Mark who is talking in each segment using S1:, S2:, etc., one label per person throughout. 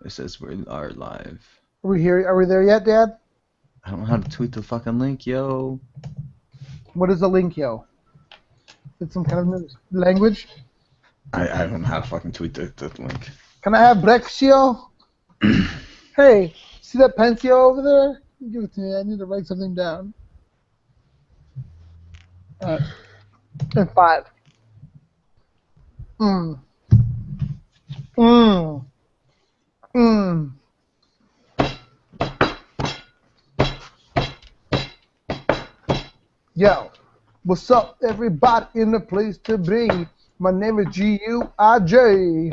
S1: It says we are live.
S2: Are we here? Are we there yet, Dad?
S1: I don't know how to tweet the fucking link, yo.
S2: What is the link, yo? Is it some kind of new language?
S1: I don't know how to fucking tweet the link.
S2: Can I have Brexio? Hey, see that Pensio over there? Give it to me. I need to write something down. And 5. Mmm. Mmm. Mmm. Yo, what's up, everybody in the place to be? My name is G-U-I-J.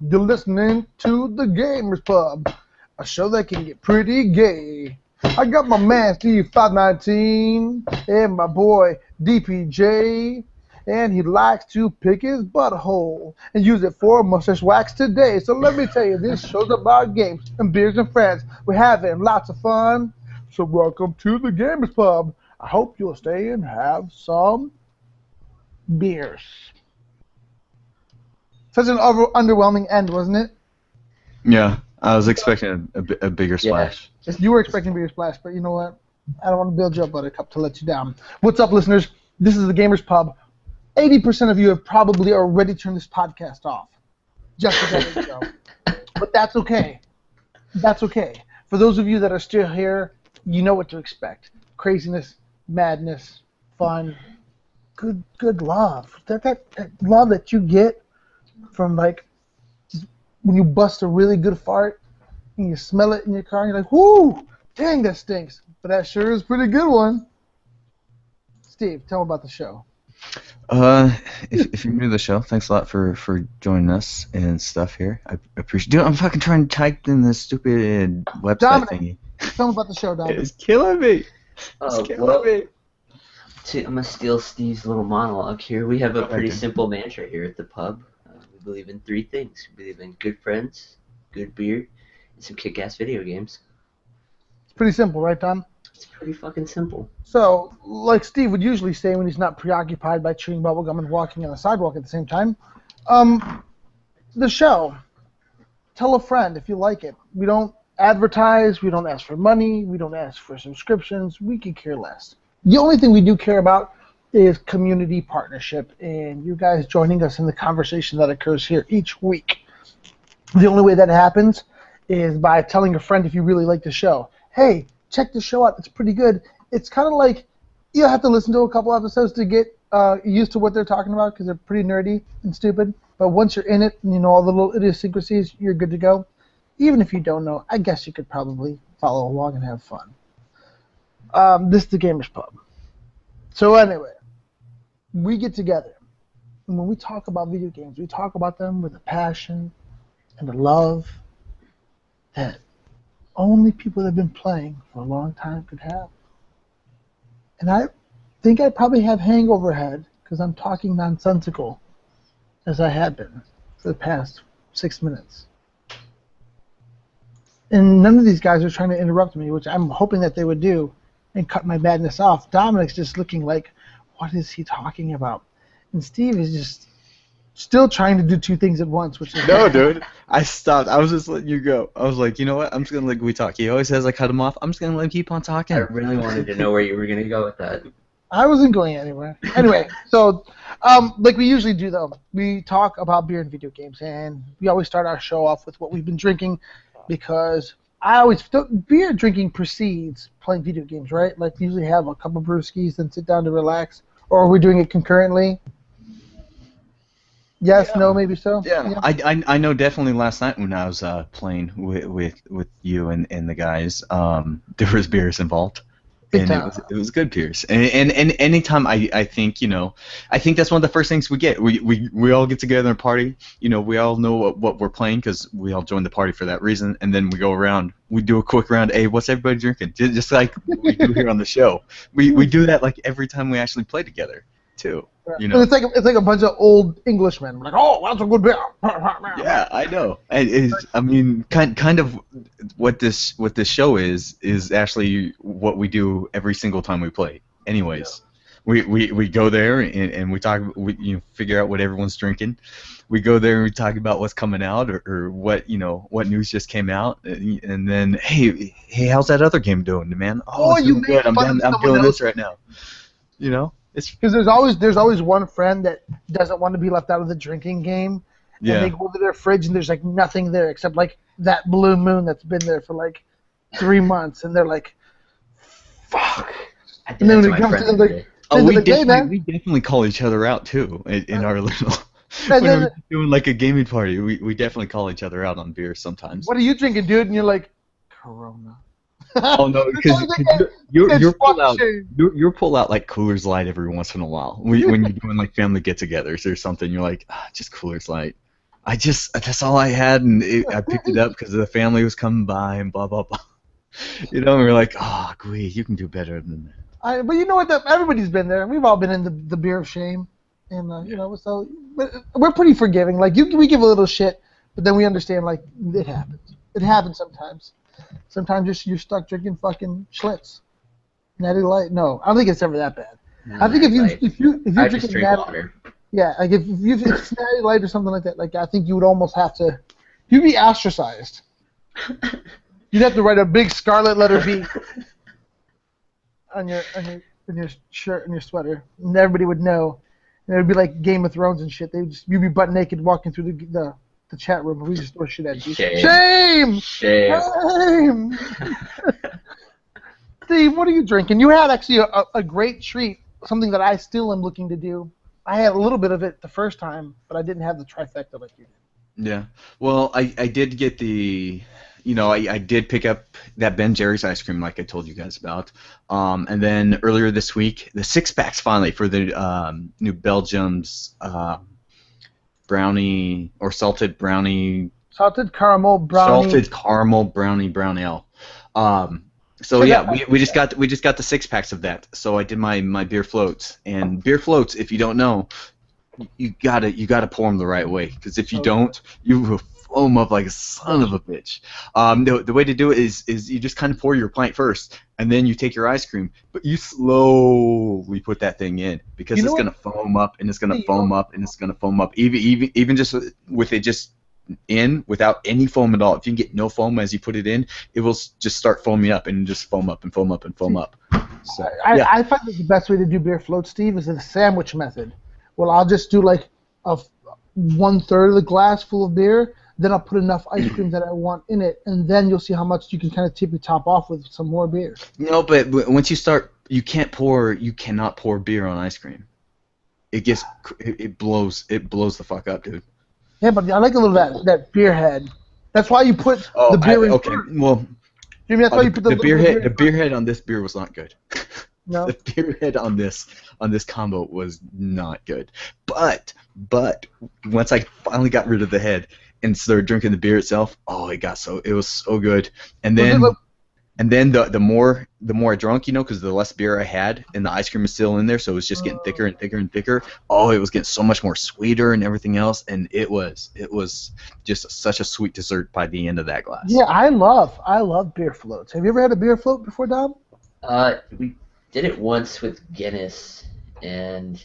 S2: You're listening to the Gamers Pub, a show that can get pretty gay. I got my man Steve519 and my boy DPJ, and he likes to pick his butthole and use it for mustache wax today. So let me tell you, this show's about games and beers and friends. We're having lots of fun. So welcome to the Gamers Pub. I hope you'll stay and have some beers. Such an underwhelming end, wasn't it?
S1: Yeah, I was expecting a bigger splash.
S2: You were expecting a bigger splash, but you know what? I don't want to build you up, Buttercup, to let you down. What's up, listeners? This is the Gamers Pub. 80% of you have probably already turned this podcast off. Just a second ago. But that's okay. That's okay. For those of you that are still here, you know what to expect. Craziness, madness, fun, good love. That love that you get from, like, just when you bust a really good fart and you smell it in your car and you're like, whoo, dang, that stinks. But that sure is a pretty good one. Steve, tell me about the show.
S1: If you're new to the show, thanks a lot for joining us and stuff here. I appreciate. Dude, I'm fucking trying to type in this stupid website
S2: Dominic,
S1: thingy.
S2: tell me about the show, Dominic.
S1: It's killing me.
S3: I'm gonna steal Steve's little monologue here. We have a pretty simple mantra here at the pub. We believe in 3 things. We believe in good friends, good beer, and some kick-ass video games.
S2: It's pretty simple, right, Tom?
S3: It's pretty fucking simple.
S2: So, like Steve would usually say when he's not preoccupied by chewing bubblegum and walking on the sidewalk at the same time, the show, tell a friend if you like it. We don't advertise, we don't ask for money, we don't ask for subscriptions, we could care less. The only thing we do care about is community partnership and you guys joining us in the conversation that occurs here each week. The only way that happens is by telling a friend if you really like the show. Hey, check the show out, it's pretty good. It's kind of like you have to listen to a couple episodes to get used to what they're talking about because they're pretty nerdy and stupid. But once you're in it and you know all the little idiosyncrasies, you're good to go. Even if you don't know, I guess you could probably follow along and have fun. This is the Gamers Pub. So anyway, we get together. And when we talk about video games, we talk about them with a passion and a love that only people that have been playing for a long time could have. And I think I probably have hangover head because I'm talking nonsensical as I have been for the past 6 minutes. And none of these guys are trying to interrupt me, which I'm hoping that they would do and cut my madness off. Dominic's just looking like, what is he talking about? And Steve is just still trying to do 2 things at once, which is
S1: No, dude. I stopped. I was just letting you go. I was like, you know what? I'm just gonna let we talk. He always says I cut him off. I'm just gonna let him keep on talking.
S3: I really wanted to know where you were gonna go with that.
S2: I wasn't going anywhere. Anyway, so like we usually do, though, we talk about beer and video games, and we always start our show off with what we've been drinking because beer drinking precedes playing video games, right? Like usually have a couple brewskis, then sit down to relax, or are we doing it concurrently? Yes, no, maybe so.
S1: Yeah. I know definitely last night when I was playing with you and the guys, there was beers involved.
S2: Big
S1: And
S2: time.
S1: it was good beers. And anytime I think, I think that's one of the first things we get. We all get together and party. We all know what we're playing because we all join the party for that reason. And then we go around. We do a quick round. Hey, what's everybody drinking? Just like we do here on the show. We do that like every time we actually play together too.
S2: And it's like a bunch of old Englishmen. We're like, oh, that's a good beer.
S1: Yeah, I know. I mean, kind of what this show is actually what we do every single time we play. Anyways, we go there and we talk. We figure out what everyone's drinking. We go there and we talk about what's coming out or what what news just came out, and then hey, how's that other game doing, man? Oh, it's
S2: you
S1: doing good.
S2: make fun of
S1: I'm
S2: someone
S1: doing
S2: else.
S1: this right now. It's
S2: Because there's always one friend that doesn't want to be left out of the drinking game.
S1: yeah.
S2: And they go to their fridge and there's like nothing there except like that Blue Moon that's been there for like 3 months, and they're like, fuck.
S3: I did
S2: And then
S3: that to
S2: when it
S3: my
S2: comes
S3: friend
S2: to
S3: the
S2: the
S3: other day.
S1: Oh,
S2: Into the game, man.
S1: we definitely call each other out too in our little.
S2: And
S1: When
S2: then,
S1: we're doing like a gaming party, we definitely call each other out on beer sometimes.
S2: what are you drinking, dude? And you're like, Corona.
S1: Oh no,
S2: It's
S1: because
S2: always like,
S1: you're
S2: it's
S1: pull
S2: fuck
S1: out
S2: shame.
S1: you're pull out like Coors Light every once in a while when you're doing like family get-togethers or something. You're like, just Coors Light. That's all I had, and I picked it up because the family was coming by and blah blah blah. And we're like, oh, Gui, you can do better than that.
S2: But you know what? Everybody's been there. We've all been in the beer of shame, and so but we're pretty forgiving. Like we give a little shit, but then we understand like it happens. It happens sometimes. Sometimes you're stuck drinking fucking Schlitz, Natty Light. No, I don't think it's ever that bad. I think if you're
S3: I just
S2: drinking
S3: drink
S2: Natty,
S3: water.
S2: yeah, like if it's Natty Light or something like that, like I think you would almost have to. You'd be ostracized. You'd have to write a big scarlet letter B on your shirt and your sweater, and everybody would know. And it would be like Game of Thrones and shit. You'd be butt naked walking through the chat room, and we just throw shit at you.
S3: Shame.
S2: Shame! Steve, what are you drinking? You had actually a great treat, something that I still am looking to do. I had a little bit of it the first time, but I didn't have the trifecta like you did.
S1: Yeah. Well, I did get I did pick up that Ben Jerry's ice cream like I told you guys about. And then earlier this week, the 6-packs finally for the New Belgium's brownie or salted brownie.
S2: Salted caramel brownie.
S1: Salted caramel brownie brown ale. So yeah, we just got the 6-packs of that. So I did my beer floats, and beer floats, if you don't know, you gotta pour them the right way, because if you don't, you will foam up like a son of a bitch. The way to do it is you just kind of pour your pint first, and then you take your ice cream, but you slowly put that thing in, because it's gonna foam up and it's gonna foam up and it's gonna foam up, even just with it just in without any foam at all. If you can get no foam as you put it in, it will just start foaming up and just foam up and foam up and foam up. So
S2: I find that the best way to do beer floats, Steve, is the sandwich method. Well, I'll just do like a 1/3 of the glass full of beer, then I'll put enough ice cream that I want in it, and then you'll see how much you can kind of tip your top off with some more beer.
S1: No, but once you start, you cannot pour beer on ice cream. It blows the fuck up, dude.
S2: Yeah, but I like a little of that beer head. That's why you put the beer in first.
S1: Well,
S2: Jimmy, that's why you put the
S1: beer head. The beer head on this beer was not good.
S2: No.
S1: The beer head on this combo was not good. But once I finally got rid of the head and started drinking the beer itself, it was so good. And then the more I drank, because the less beer I had and the ice cream was still in there, so it was just getting thicker and thicker and thicker. Oh, it was getting so much more sweeter and everything else, and it was just such a sweet dessert by the end of that glass.
S2: Yeah, I love beer floats. Have you ever had a beer float before, Dom?
S3: We did it once with Guinness, and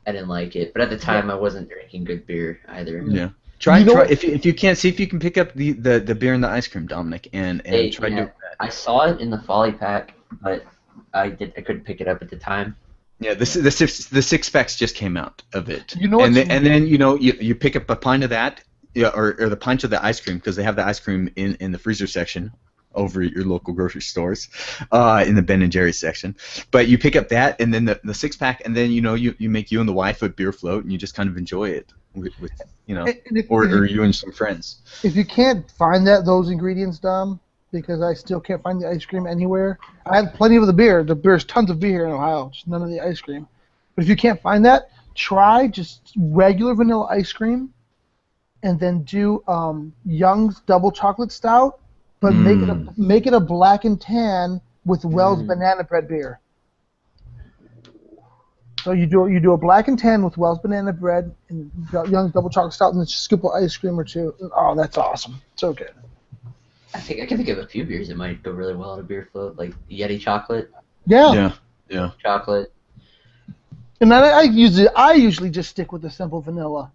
S3: I didn't like it. But at the time, I wasn't drinking good beer either.
S1: Yeah. Try if you can't see if you can pick up the beer and the ice cream, Dominic, and try to do that.
S3: I saw it in the Folly Pack, but I couldn't pick it up at the time.
S1: Yeah, the 6-packs just came out of it.
S2: And
S1: then you pick up a pint of that, or the pint of the ice cream, because they have the ice cream in the freezer section over at your local grocery stores, in the Ben and Jerry's section. But you pick up that, and then the 6-pack, and then you make you and the wife a beer float, and you just kind of enjoy it with or you and some friends.
S2: If you can't find those ingredients, Dom, because I still can't find the ice cream anywhere. I have plenty of the beer. There's tons of beer here in Ohio, just none of the ice cream. But if you can't find that, try just regular vanilla ice cream, and then do Young's Double Chocolate Stout, but make it a black and tan with Wells Banana Bread beer. So you do a black and tan with Wells Banana Bread and Young's Double Chocolate Stout, and then just scoop of ice cream or two. Oh, that's awesome. So good.
S3: I think I can think of a few beers that might go really well on a beer float, like Yeti chocolate.
S2: Yeah.
S1: Yeah.
S3: Chocolate.
S2: And I usually just stick with the simple vanilla.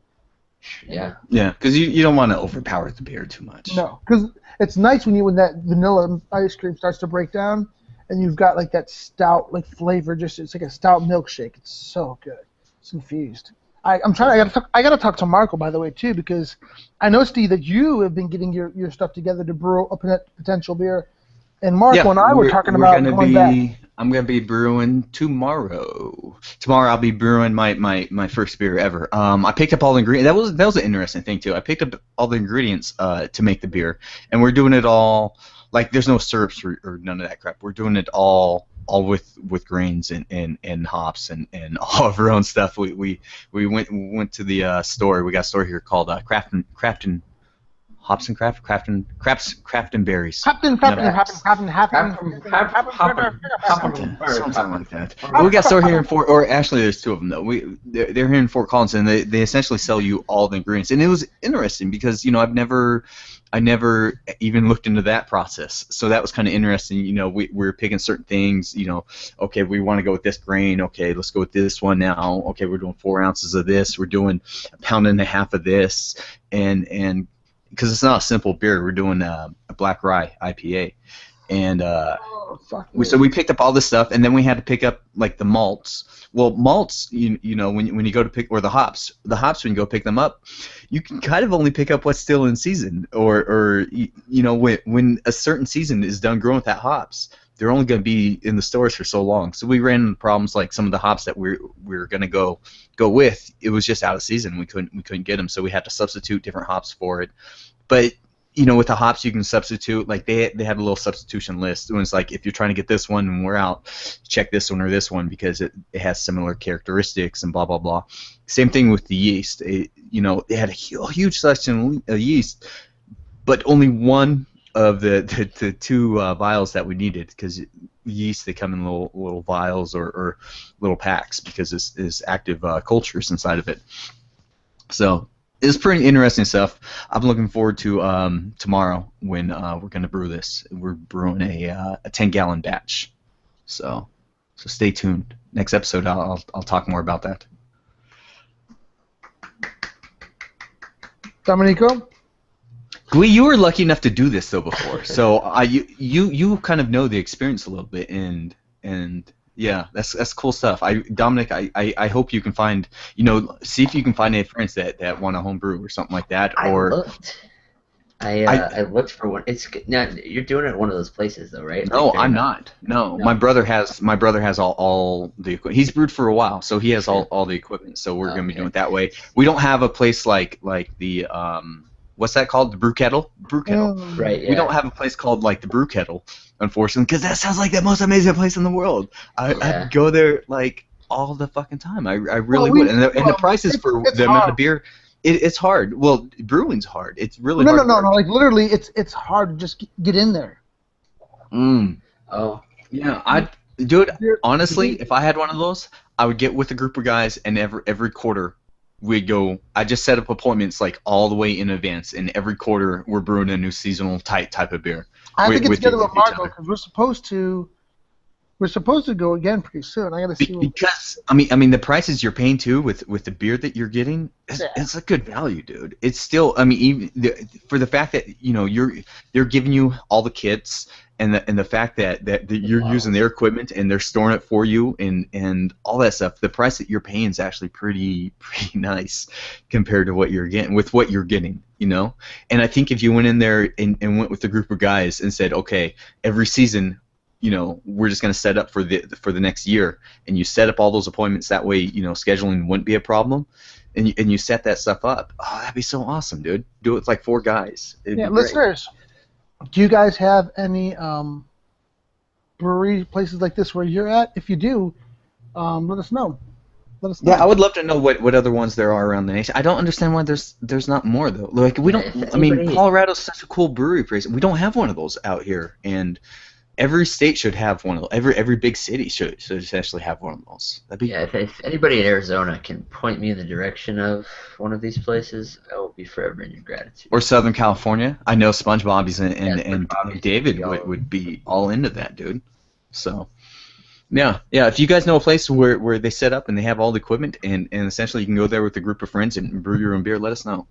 S3: Yeah.
S1: Yeah, because you don't want to overpower the beer too much.
S2: No, because it's nice when that vanilla ice cream starts to break down, and you've got like that stout like flavor. It's like a stout milkshake. It's so good. It's infused. I gotta talk to Marco, by the way, too, because I know, Steve, that you have been getting your stuff together to brew a potential beer, and Marco and I were talking about going back.
S1: I'm gonna be brewing tomorrow. Tomorrow I'll be brewing my first beer ever. I picked up all the ingredients. That was an interesting thing too. I picked up all the ingredients to make the beer, and we're doing it all like there's no syrups or none of that crap. We're doing it all with grains and hops and all of our own stuff. We went to the store. We got a store here called Craftin' Hops and Craftin' Berries.
S2: Something like
S1: that. We got a store here in Fort, or actually there's two of them though. They're here in Fort Collins, and they essentially sell you all the ingredients. And it was interesting because I never even looked into that process. So that was kind of interesting. We were picking certain things. Okay, we want to go with this grain. Okay, let's go with this one now. Okay, we're doing 4 ounces of this. We're doing 1.5 pounds of this, and because it's not a simple beer, we're doing a black rye IPA, and so we picked up all this stuff, and then we had to pick up like the malts. Well, malts, when you go to pick, or the hops when you go pick them up, you can kind of only pick up what's still in season, or when a certain season is done growing with that hops, they're only going to be in the stores for so long. So we ran into problems like some of the hops that we were going to go with. It was just out of season. We couldn't get them, so we had to substitute different hops for it. But with the hops you can substitute. Like they had a little substitution list. It was like, if you're trying to get this one and we're out, check this one or this one because it has similar characteristics and blah blah blah. Same thing with the yeast. They had a huge selection of yeast, but only one of the two vials that we needed, because yeast, they come in little vials or little packs because it's active cultures inside of it. So it's pretty interesting stuff. I'm looking forward to tomorrow when we're going to brew this. We're brewing a 10-gallon batch. So stay tuned. Next episode I'll talk more about that.
S2: Domenico?
S1: You were lucky enough to do this though before, so you kind of know the experience a little bit, and yeah, that's cool stuff. Dominic, I hope you can find, see if you can find any friends that want a home brew or something like that. Or
S3: I looked for one. It's now you're doing it at one of those places though, right?
S1: No, I'm not. No, my brother has all the equipment. He's brewed for a while, so he has all the equipment. So we're gonna be doing it that way. We don't have a place like the what's that called? The brew kettle? Brew kettle.
S3: Right, yeah.
S1: We don't have a place called like the brew kettle, unfortunately, because that sounds like the most amazing place in the world. I'd go there like all the fucking time. I really would. And the prices for the amount of beer, it's hard. Well, brewing's hard. It's really hard.
S2: No. Like literally, it's hard to just get in there.
S3: Oh.
S1: Yeah, I'd do it. Honestly, if I had one of those, I would get with a group of guys, and every quarter we'd go. I just set up appointments like all the way in advance, and every quarter we're brewing a new seasonal type of beer.
S2: I have to get together with Marco because we're supposed to go again pretty soon. I gotta see.
S1: Because I mean the prices you're paying too with the beer that you're getting, it's a good value, dude. It's still, even for the fact that they're giving you all the kits. And the fact that you're using their equipment and they're storing it for you and all that stuff, the price that you're paying is actually pretty nice compared to what you're getting, And I think if you went in there and went with a group of guys and said, okay, every season, we're just going to set up for the next year, and you set up all those appointments that way, scheduling wouldn't be a problem, and you set that stuff up. Oh, that'd be so awesome, dude. Do it with like 4 guys.
S2: Yeah, listeners. Do you guys have any brewery places like this where you're at? If you do, let us know.
S1: Yeah, I would love to know what other ones there are around the nation. I don't understand why there's not more though. Like we don't. Colorado's such a cool brewery place. We don't have one of those out here, and every state should have one of those. Every big city should essentially have one of those.
S3: If anybody in Arizona can point me in the direction of one of these places, I will be forever in your gratitude.
S1: Or Southern California. I know SpongeBob's and David would be all into that, dude. So, Yeah, yeah. If you guys know a place where they set up and they have all the equipment and essentially you can go there with a group of friends and brew your own beer, let us know.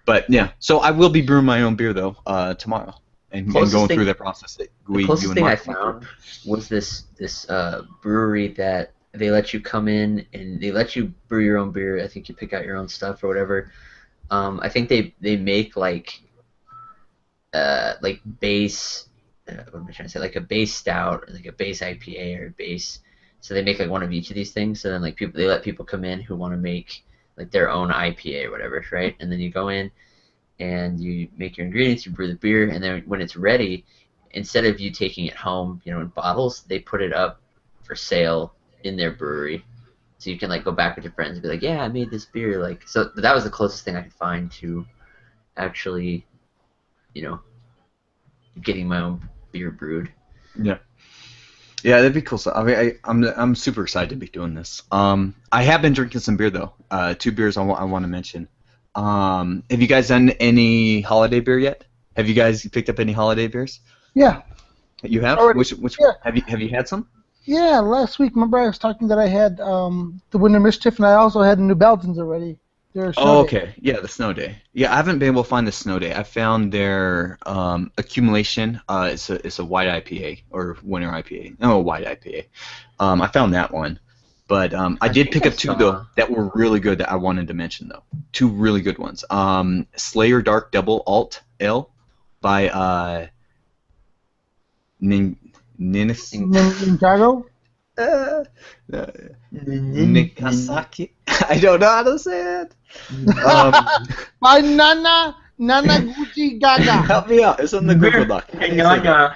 S1: But yeah, so I will be brewing my own beer though tomorrow and
S3: Closest
S1: going through
S3: thing,
S1: that process that
S3: the
S1: you
S3: closest
S1: and
S3: thing I
S1: Mark went through.
S3: found was this brewery that they let you come in and they let you brew your own beer. I think you pick out your own stuff or whatever. I think they make like base what am I trying to say, like a base stout or like a base IPA or a base, so they make like one of each of these things. So then like they let people come in who want to make like their own IPA or whatever, right? And then you go in and you make your ingredients, you brew the beer, and then when it's ready, instead of you taking it home, in bottles, they put it up for sale in their brewery. So you can like go back with your friends and be like, yeah, I made this beer. Like, so that was the closest thing I could find to actually, you know, getting my own beer brewed.
S1: Yeah. Yeah, that'd be cool. So I mean, I'm super excited to be doing this. I have been drinking some beer though. Two beers I want to mention. Have you guys done any holiday beer yet? Have you guys picked up any holiday beers?
S2: Yeah.
S1: You have?
S2: Already.
S1: Which
S2: Yeah.
S1: have you had some?
S2: Yeah, last week, remember I was talking that I had the Winter Mischief, and I also had New Belgians already. They're
S1: Oh,
S2: snow day.
S1: okay. Yeah, the Snow Day. Yeah, I haven't been able to find the Snow Day. I found their accumulation. It's a white IPA or winter IPA. No, a white IPA. I found that one, but I did
S3: think
S1: pick
S3: I
S1: up two though
S3: saw.
S1: that were really good that I wanted to mention though. Two really good ones. Slayer Dark Double Alt Ale by Nin Ninis
S2: Ninjago?
S1: uh, Nikasaki. I don't know how to say it. Um,
S2: By Nana Gucci Gaga.
S1: Help me out. It's on the Google Doc.
S3: No.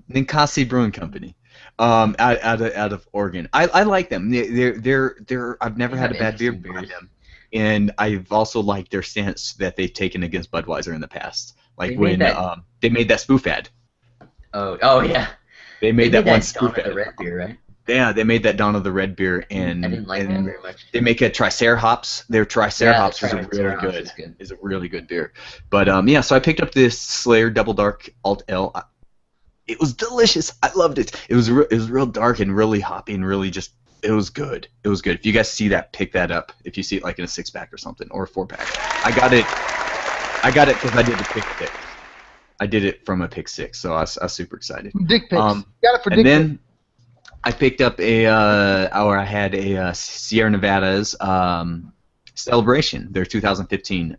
S1: Ninkasi Brewing Company, out of Oregon. I like them. They're I've never
S3: They
S1: had
S3: have
S1: a bad beer
S3: interesting
S1: by
S3: beers.
S1: them, and I've also liked their stance that they've taken against Budweiser in the past. Like
S3: They made
S1: when
S3: that.
S1: they made that spoof ad.
S3: Oh yeah.
S1: They
S3: They
S1: made
S3: made
S1: that one
S3: that Dawn
S1: spoof
S3: of the
S1: ad.
S3: Red beer, right?
S1: Yeah, they made that Dawn of the Red beer,
S3: I didn't like that
S1: and
S3: very much.
S1: they make a Triceratops. Their Triceratops
S3: Yeah,
S1: is a
S3: that's right.
S1: really
S3: Triceratops
S1: good.
S3: is good.
S1: Is a really good beer. But yeah, so I picked up this Slayer Double Dark Alt L. It was delicious. I loved it. It was it was real dark and really hoppy and really just it was good. It was good. If you guys see that, pick that up. If you see it like in a 6-pack or something or a 4-pack. I got it because I did the pick six. I did it from a pick six, so I was super excited.
S2: Dick pics.
S1: Um,
S2: Got it for
S1: And
S2: dick pics.
S1: then I picked up I had a Sierra Nevada's Celebration, their 2015.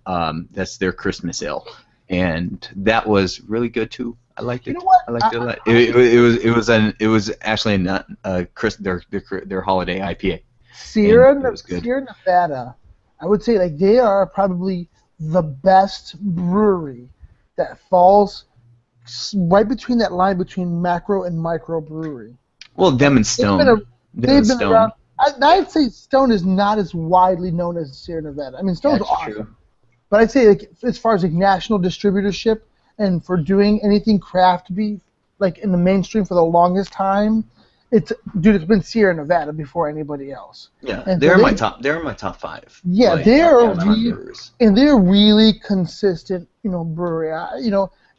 S1: That's their Christmas ale, and that was really good too. I liked it.
S2: You know what?
S1: I liked it a lot. It was actually their holiday IPA.
S2: Sierra
S1: And it was good.
S2: Nevada, I would say like they are probably the best brewery that falls right between that line between macro and micro brewery.
S1: Well, them and
S2: They've
S1: Stone.
S2: been,
S1: Them
S2: they've
S1: and
S2: been
S1: Stone.
S2: around. I'd say Stone is not as widely known as Sierra Nevada. I mean, Stone's
S3: That's
S2: awesome,
S3: true.
S2: but I'd say like as far as like national distributorship and for doing anything craft beef like in the mainstream for the longest time, it's been Sierra Nevada before anybody else.
S1: Yeah,
S2: And
S1: they're
S2: so
S1: in my top. They're in my top 5.
S2: Yeah,
S1: like,
S2: they're
S1: all-time
S2: really-
S1: brewers.
S2: And they're really consistent, brewery.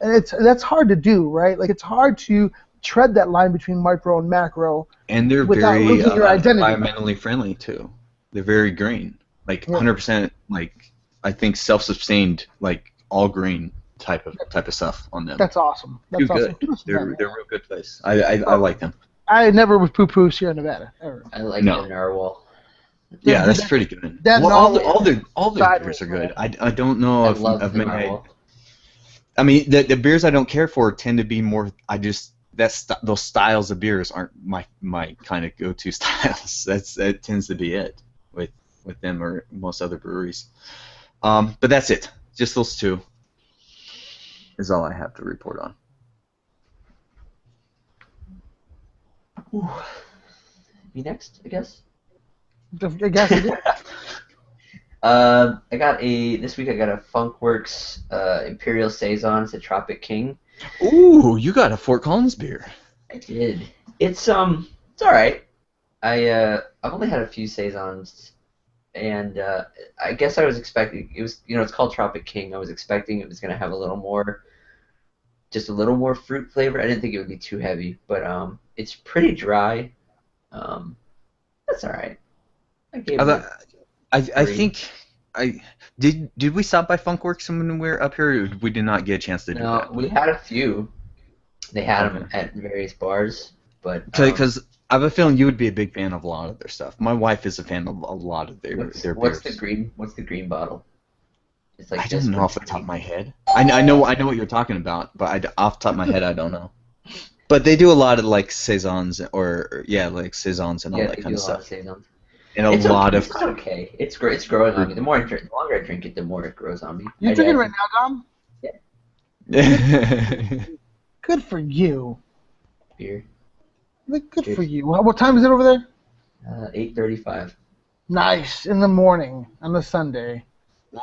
S2: And that's hard to do, right? Like it's hard to tread that line between micro and macro.
S1: And they're
S2: without
S1: very
S2: losing your identity.
S1: environmentally friendly too. They're very green, like
S2: Yeah.
S1: 100%. Like I think self-sustained, like all green type of stuff on them.
S2: That's awesome. That's
S1: Too
S2: awesome.
S1: good.
S2: Kudos to
S1: They're
S2: them.
S1: a real good place. I like them.
S2: I never would poo-poo Sierra Nevada ever.
S3: I like
S1: No.
S3: the narwhal.
S1: Yeah, that's pretty good.
S2: that
S1: Well, all their
S2: sideways,
S1: beers are good.
S2: right?
S1: I don't know
S3: I
S1: if
S3: love
S1: I've
S3: the
S1: made.
S3: narwhal.
S1: I mean, the beers I don't care for tend to be more. Those styles of beers aren't my kind of go-to styles. That tends to be it with them or most other breweries. But that's it. Just those two is all I have to report on.
S3: Me next, I guess.
S2: I guess it is.
S3: This week I got a Funkworks Imperial Saison. It's a Tropic King.
S1: Ooh, you got a Fort Collins beer.
S3: I did. It's all right. I've only had a few saisons, and I guess I was expecting it was it's called Tropic King. I was expecting it was gonna have a little more just a little more fruit flavor. I didn't think it would be too heavy, but it's pretty dry. That's all right. I gave it
S1: I think did we stop by Funkworks when we were up here? Or we did not get a chance to do
S3: No,
S1: that.
S3: we had a few. They had them at various bars, but
S1: Because I have a feeling you would be a big fan of a lot of their stuff. My wife is a fan of a lot of their
S3: what's
S1: beers.
S3: What's the green bottle? It's like
S1: I don't know off the top of my head. I know what you're talking about, but off the top of my head I don't know. But they do a lot of like saisons like saisons and all that kind of stuff. And
S3: It's
S1: lot
S3: okay.
S1: of
S3: It's okay. It's growing on me. The longer I drink it, the more it grows on me.
S2: You drinking right now, Dom?
S1: Yeah.
S2: Good for you.
S3: Beer.
S2: Good for you. What time is it over there?
S3: 8:35.
S2: Nice. In the morning on a Sunday.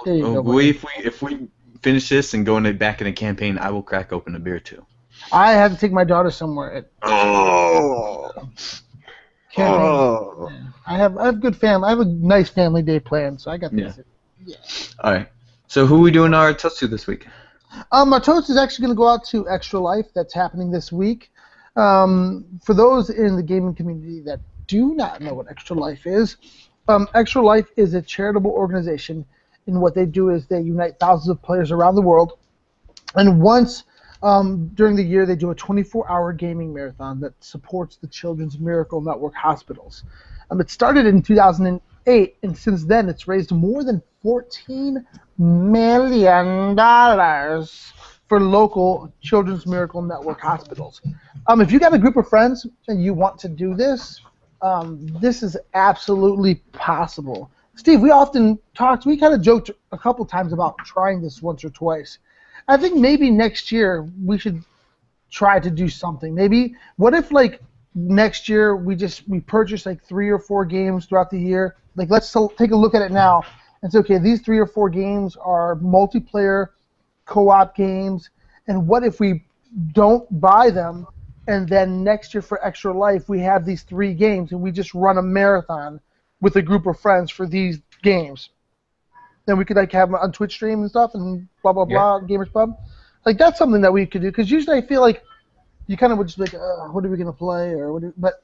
S2: There you go,
S1: If we finish this and go back in a campaign, I will crack open a beer too.
S2: I have to take my daughter somewhere.
S1: Oh.
S2: I have good family. I have a nice family day planned, so I got this.
S1: Yeah. All right. So who are we doing our toast to this week?
S2: My toast is actually going to go out to Extra Life. That's happening this week. For those in the gaming community that do not know what Extra Life is, Extra Life is a charitable organization, and what they do is they unite thousands of players around the world. And once during the year, they do a 24-hour gaming marathon that supports the Children's Miracle Network hospitals. It started in 2008, and since then, it's raised more than $14 million for local Children's Miracle Network hospitals. If you got a group of friends and you want to do this, this is absolutely possible. Steve, we often talked, we kind of joked a couple times about trying this once or twice. I think maybe next year we should try to do something. Maybe, what if like next year we purchase like 3 or 4 games throughout the year? Like let's take a look at it now and say, okay, these 3 or 4 games are multiplayer co-op games, and what if we don't buy them, and then next year for Extra Life we have these 3 games and we just run a marathon with a group of friends for these games. Then we could like have them on Twitch stream and stuff and blah blah blah, Gamers Pub. Like that's something that we could do, because usually I feel like you kind of would just be like, what are we gonna play, but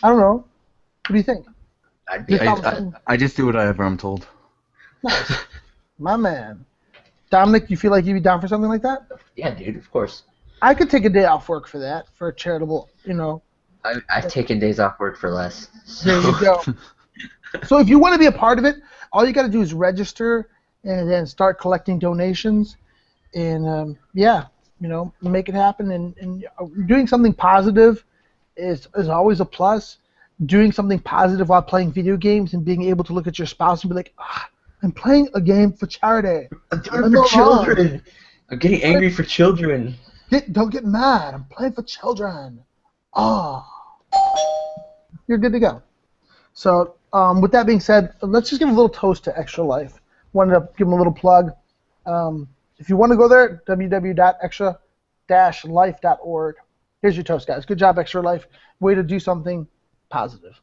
S2: I don't know. What do you think?
S1: I just do whatever I'm told.
S2: Nice. My man. Dominic, you feel like you'd be down for something like that?
S3: Yeah, dude, of course.
S2: I could take a day off work for that, for a charitable,
S3: I've taken days off work for less.
S2: There you go. So if you want to be a part of it, all you got to do is register and then start collecting donations, and make it happen. And doing something positive is always a plus. Doing something positive while playing video games and being able to look at your spouse and be like, I'm playing a game for charity.
S3: I'm doing it for children. I'm getting angry for children.
S2: Don't get mad. I'm playing for children. You're good to go. So with that being said, let's just give a little toast to Extra Life. Wanted to give them a little plug. If you want to go there, www.extra-life.org. Here's your toast, guys. Good job, Extra Life. Way to do something positive.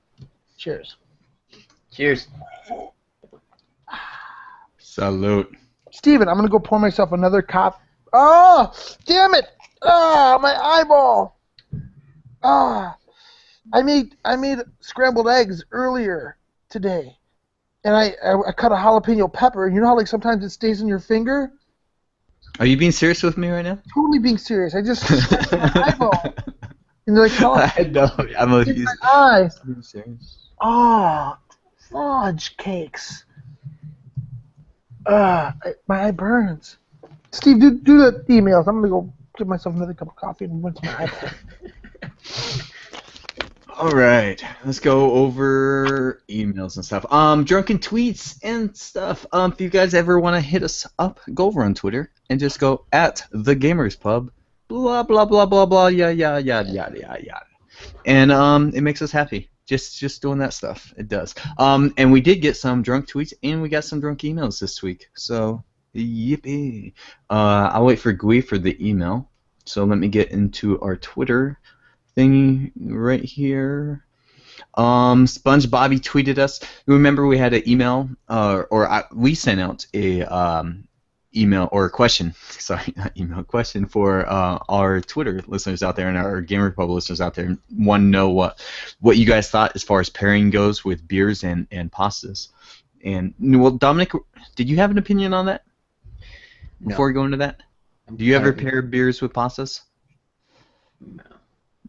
S2: Cheers.
S3: Cheers.
S1: Salute.
S2: Steven, I'm going to go pour myself another cup. Oh, damn it. My eyeball. I made scrambled eggs earlier today, and I cut a jalapeno pepper. You know how like sometimes it stays in your finger?
S1: Are you being serious with me right now?
S2: Totally being serious. I just scratched my eyeball. And they're like,
S1: I know. I'm a
S2: my eye.
S1: being serious.
S2: Fudge cakes. My eye burns. Steve, do the emails. I'm gonna go give myself another cup of coffee and rinse my eyeball.
S1: All right, let's go over emails and stuff. Drunken tweets and stuff. If you guys ever want to hit us up, go over on Twitter and just go @thegamerspub, blah blah blah blah blah, yada yada yada yada, and it makes us happy. Just doing that stuff, it does. And we did get some drunk tweets and we got some drunk emails this week. So yippee! I'll wait for Gui for the email. So let me get into our Twitter thingy right here. Sponge Bobby tweeted us. Remember we had an email, we sent out a email or question. Sorry, not email. Question for our Twitter listeners out there and our Game Republic listeners out there. Want to know what you guys thought as far as pairing goes with beers and pastas. And well, Dominic, did you have an opinion on that? Before we go into that, do you ever pair beers with pastas?
S3: No.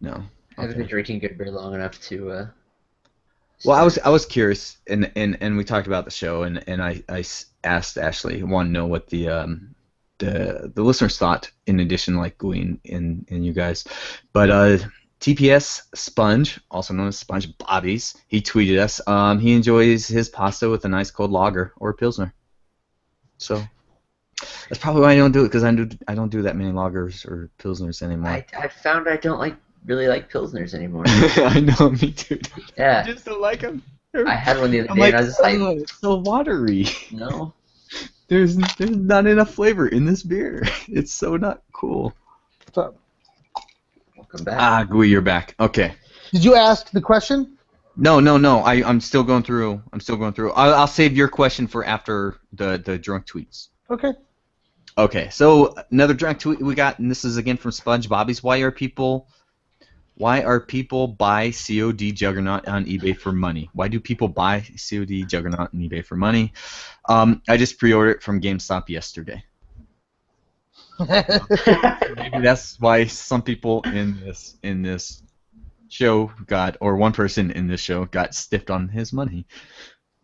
S1: No.
S3: I haven't been drinking good beer long enough to.
S1: Well, I was curious, and we talked about the show, and I asked Ashley, want to know what the listeners thought, in addition, like Glee and you guys, but TPS Sponge, also known as Sponge Bobby's, he tweeted us. He enjoys his pasta with a nice cold lager or a pilsner. So that's probably why I don't do it, because I don't do that many lagers or pilsners anymore.
S3: I found I don't really like pilsners anymore.
S1: I know, me too. Dude.
S3: Yeah.
S1: I just don't like them.
S3: I had one the other day, and I was just like,
S1: it's so watery.
S3: No.
S1: There's not enough flavor in this beer. It's so not cool.
S2: What's up?
S3: Welcome back.
S1: Gui, you're back. Okay.
S2: Did you ask the question?
S1: No. I'm still going through. I'll save your question for after the drunk tweets.
S2: Okay.
S1: Okay. So another drunk tweet we got, and this is again from Sponge Bobby's. Why are people buy COD Juggernaut on eBay for money? Why do people buy COD Juggernaut on eBay for money? I just pre-ordered it from GameStop yesterday. Maybe that's why some people in this show or one person in this show got stiffed on his money.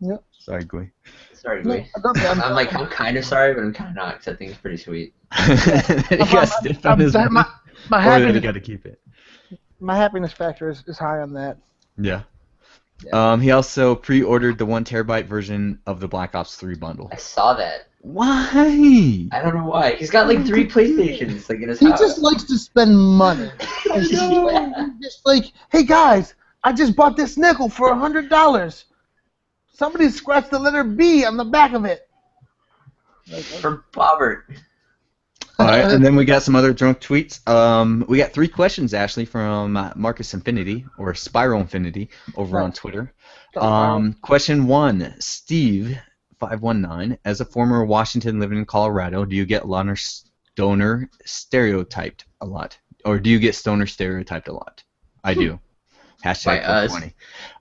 S2: Yep.
S1: Sorry, Gui.
S3: Sorry, Gui. I'm kind of sorry, but I'm kind of not, because I think it's pretty sweet.
S1: He got stiffed on his money.
S2: My
S1: Or then he got to keep it.
S2: My happiness factor is high on that.
S1: Yeah. He also pre-ordered the 1 terabyte version of the Black Ops 3 bundle.
S3: I saw that.
S1: Why?
S3: I don't know why. He's got like 3 PlayStations in his
S2: He
S3: house.
S2: just likes to spend money. He's just like, hey guys, I just bought this nickel for $100. Somebody scratched the letter B on the back of it.
S3: From Bobbert.
S1: All right, and then we got some other drunk tweets. We got 3 questions, Ashley, from Marcus Infinity, or Spiral Infinity, over on Twitter. Question 1, Steve519, as a former Washington living in Colorado, do you get stoner stereotyped a lot? Or do you get stoner stereotyped a lot? I do. Hashtag
S3: By us.
S1: 420.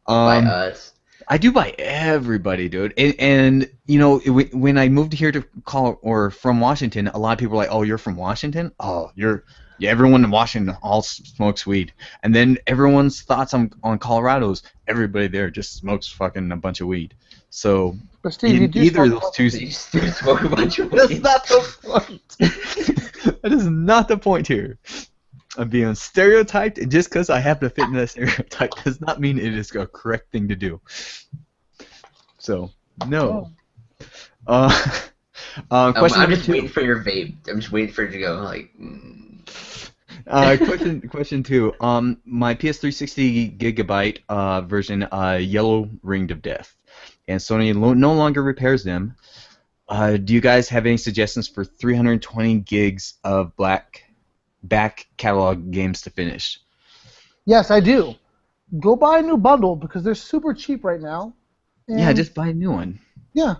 S3: By us.
S1: I do by everybody, dude. And you know, when I moved here to from Washington, a lot of people are like, "Oh, you're from Washington? Oh, everyone in Washington all smokes weed." And then everyone's thoughts on Colorado's, everybody there just smokes fucking a bunch of weed. So
S2: but Steve, you do
S1: either of those two.
S3: You smoke a bunch of
S1: That's
S3: weed.
S1: not the point. That is not the point here. I'm being stereotyped, and just because I happen to fit in that stereotype does not mean it is a correct thing to do. So, no. Question
S3: I'm
S1: number
S3: just
S1: 2.
S3: waiting for your vape. I'm just waiting for it to go like.
S1: Question 2. My PS360 gigabyte version, Yellow Ringed of Death, and Sony no longer repairs them. Do you guys have any suggestions for 320 gigs of back catalog games to finish?
S2: Yes, I do. Go buy a new bundle because they're super cheap right now.
S1: Yeah, just buy a new one.
S2: Yeah,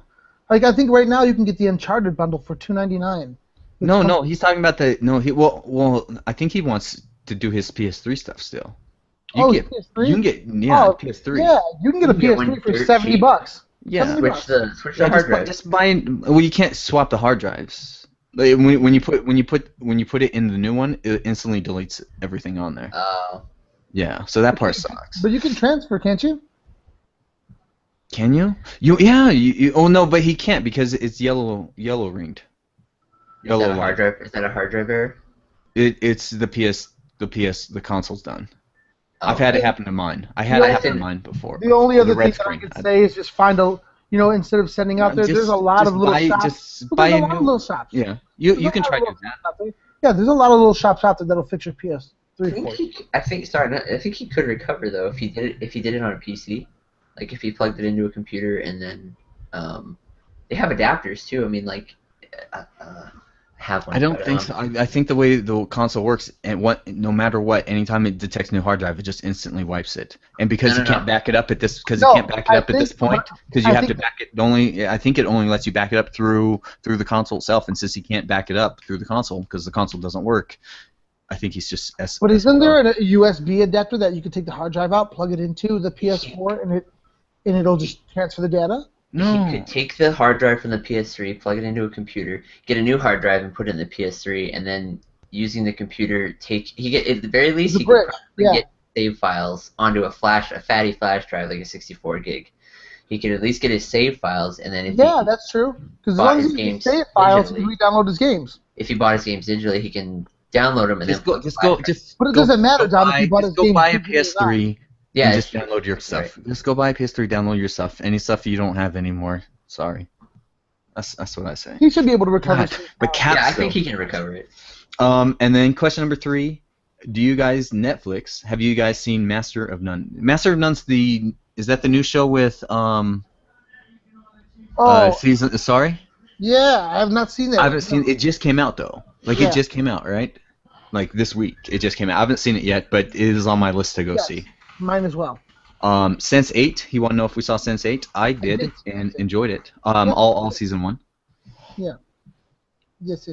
S2: like I think right now you can get the Uncharted bundle for $2.99.
S1: No, he's talking about well, I think he wants to do his PS3 stuff still.
S2: PS3?
S1: You can get PS3.
S2: Yeah, you can get a PS3 for $70.
S1: Yeah,
S3: switch the hard drive.
S1: Just buy. Well, you can't swap the hard drives. Like, when you put it in the new one, it instantly deletes everything on there.
S3: Oh.
S1: Yeah, so that part sucks.
S2: But you can transfer, can't you?
S1: Can you? Oh no, but he can't because it's yellow ringed.
S3: Is that a hard drive? Is that a hard drive error?
S1: It's the console's done. I've had it happen to mine. I had it happen to mine before.
S2: The only other thing that I could say is just find instead of sending out there, there's a lot of little shops.
S1: Just buy a new
S2: little shops.
S1: Yeah, you can try doing that.
S2: Yeah, there's a lot of little shops out there that'll fix your PS3 for you.
S3: I think he could recover though if he did it on a PC, like if he plugged it into a computer and then they have adapters too. I mean, like I have one.
S1: I don't
S3: But,
S1: think so. I think the way the console works, and no matter what, anytime it detects a new hard drive, it just instantly wipes it. And because
S3: No,
S1: you
S3: no,
S1: can't
S3: no.
S1: back it up at this, because
S2: No,
S1: you can't back it
S2: I
S1: up at this
S2: think-
S1: point, because
S2: I
S1: you have to
S2: think-
S1: back it only. I think it only lets you back it up through the console itself. And since he can't back it up through the console because the console doesn't work, I think he's just.
S2: But isn't there a USB adapter that you can take the hard drive out, plug it into the PS4, and it'll just transfer the data?
S1: No.
S3: He could take the hard drive from the PS3, plug it into a computer, get a new hard drive, and put it in the PS3, and then using the computer, at the very least
S2: The
S3: he
S2: brick,
S3: could probably
S2: yeah.
S3: get save files onto a fatty flash drive like a 64 gig. He could at least get his save files, and then if
S2: Yeah,
S3: he,
S2: that's true. Because as
S3: bought
S2: long as
S3: his
S2: he can
S3: games
S2: save files, he
S3: digitally.
S2: can re-download his games.
S3: if he bought his games digitally, he can download them and
S1: Just
S3: then
S1: go. Just go. Just.
S2: But it
S1: go-
S2: doesn't matter,
S1: go
S2: Dom, if
S1: buy-
S2: you bought
S1: just
S2: his
S1: go
S2: game
S1: buy a
S2: digitally or not.
S1: PS3.
S3: Yeah,
S1: and just
S3: it's-
S1: download your
S3: that's
S1: stuff.
S3: right.
S1: Just go buy a PS3, download your stuff. Any stuff you don't have anymore. Sorry. That's what I say.
S2: He should be able to recover.
S1: God, but Caps,
S3: Yeah, I think
S1: though.
S3: he can recover it.
S1: And then question number 3: do you guys Netflix? Have you guys seen Master of None? Master of None's is that the new show with season? Sorry,
S2: Yeah, I have not seen that.
S1: I haven't seen. It just came out though. Like
S2: Yeah.
S1: it just came out, right? Like this week, it just came out. I haven't seen it yet, but it is on my list to go
S2: Yes.
S1: see.
S2: Mine as well.
S1: Sense8. He wanted to know if we saw Sense8. I did and enjoyed it. All season 1.
S2: Yes.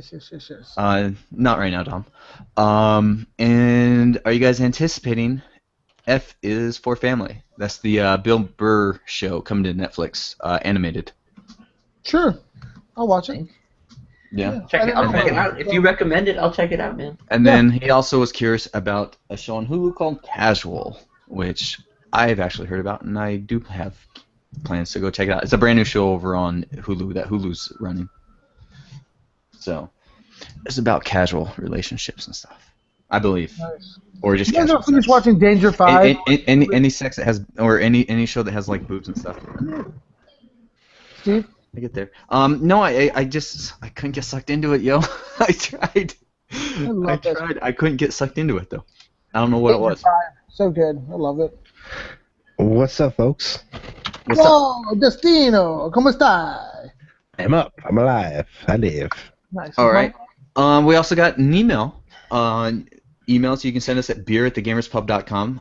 S1: Not right now, Dom. And are you guys anticipating F is for Family? That's the Bill Burr show coming to Netflix, animated.
S2: Sure, I'll watch it.
S1: Yeah.
S3: I'll check it out. If you recommend it, I'll check it out, man.
S1: And then he also was curious about a show on Hulu called Casual, which I've actually heard about, and I do have plans to go check it out. It's a brand new show over on Hulu that Hulu's running. So it's about casual relationships and stuff, I believe,
S2: Nice.
S1: or just
S2: You guys
S1: casual
S2: ever finish
S1: sex.
S2: watching Danger 5?
S1: Any sex that has, or any show that has like boobs and stuff.
S2: Steve?
S1: I get there. No, I couldn't get sucked into it, yo. I tried.
S2: love that.
S1: I couldn't get sucked into it though. I don't know what it was.
S2: Danger 5. So good. I love it.
S4: What's up, folks?
S1: What's up?
S2: Whoa, Destino, ¿cómo estás?
S4: I'm up. I'm alive. I live.
S2: Nice.
S1: All right. We also got an email. Emails you can send us at beer@thegamerspub.com.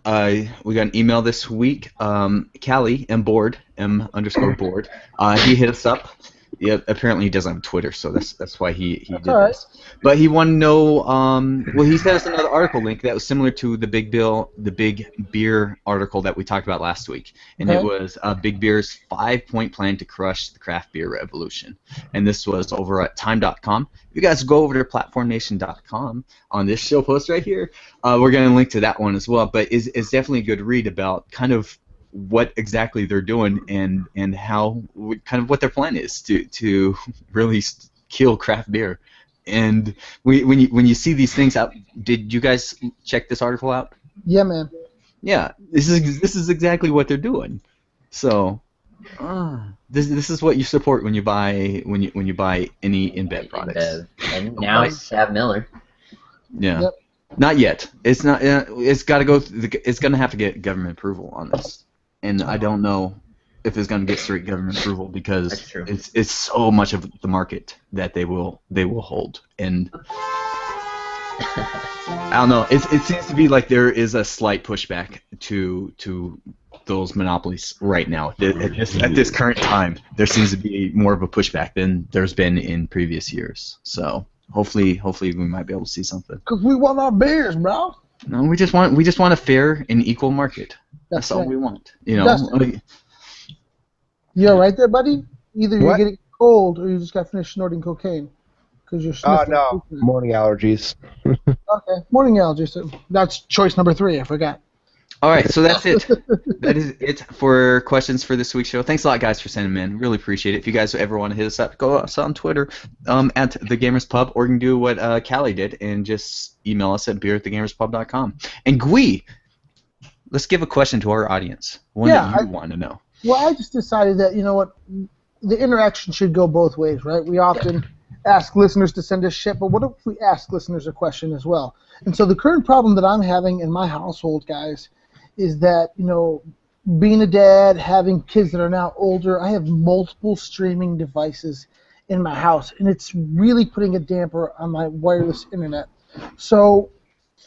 S1: We got an email this week. Callie, M_board, M_board. He hit us up. Yeah, apparently he doesn't have Twitter, so that's why he did
S2: all right.
S1: this. But he wanted to know. Well, he sent us another article link that was similar to the Big Beer article that we talked about last week, and it
S2: Okay.
S1: was Big Beer's 5-point plan to crush the craft beer revolution. And this was over at time.com. If you guys go over to platformnation.com on this show post right here, we're going to link to that one as well. But it's definitely a good read about kind of what exactly they're doing and how kind of what their plan is to really kill craft beer. And when you see these things out, did you guys check this article out?
S2: Yeah, man.
S1: Yeah, this is exactly what they're doing. So this is what you support when you buy any InBev products.
S3: And now
S1: Right.
S3: Sav Miller.
S1: Yeah.
S2: Yep.
S1: Not yet. It's not. It's got to go. It's going to have to get government approval on this, and I don't know if it's going to get straight government approval because
S3: That's true.
S1: it's so much of the market that they will hold, and I don't know. It seems to be like there is a slight pushback to those monopolies right now. At this current time, there seems to be more of a pushback than there's been in previous years. So hopefully we might be able to see something.
S2: Because we want our beers, bro.
S1: No, we just want a fair and equal market. That's all
S2: right.
S1: we want. You know.
S2: Dustin. You all right there, buddy? Either you're
S4: What?
S2: getting cold or you just got finished snorting cocaine. Because you're
S4: Oh,
S2: sniffing.
S4: no. Morning allergies.
S2: Okay. Morning allergies. That's choice number 3. I forgot.
S1: All right, so that's it. That is it for questions for this week's show. Thanks a lot, guys, for sending them in. Really appreciate it. If you guys ever want to hit us up, go us on Twitter at The Gamers Pub, or you can do what Callie did and just email us at beer@thegamerspub.com. And Gui, let's give a question to our audience. One that you want to know.
S2: Well, I just decided that, you know what, the interaction should go both ways, right? We often ask listeners to send us shit, but what if we ask listeners a question as well? And so the current problem that I'm having in my household, guys, is that, you know, being a dad, having kids that are now older, I have multiple streaming devices in my house, and it's really putting a damper on my wireless internet. So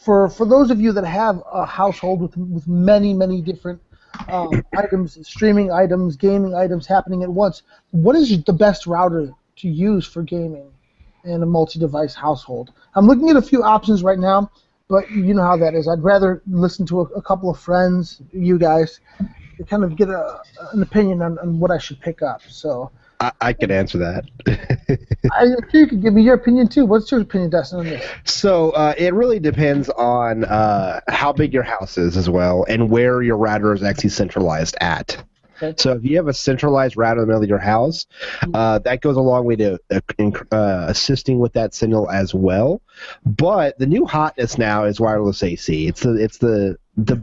S2: for those of you that have a household with many different items, streaming items, gaming items happening at once, what is the best router to use for gaming in a multi-device household? I'm looking at a few options right now, but you know how that is. I'd rather listen to a couple of friends, you guys, to kind of get an opinion on what I should pick up. So
S4: I could answer that.
S2: you could give me your opinion too. What's your opinion, Dustin, on this?
S4: So it really depends on how big your house is as well, and where your router is actually centralized at.
S2: Okay.
S4: So if you have a centralized router in the middle of your house, that goes a long way to assisting with that signal as well. But the new hotness now is wireless AC. It's the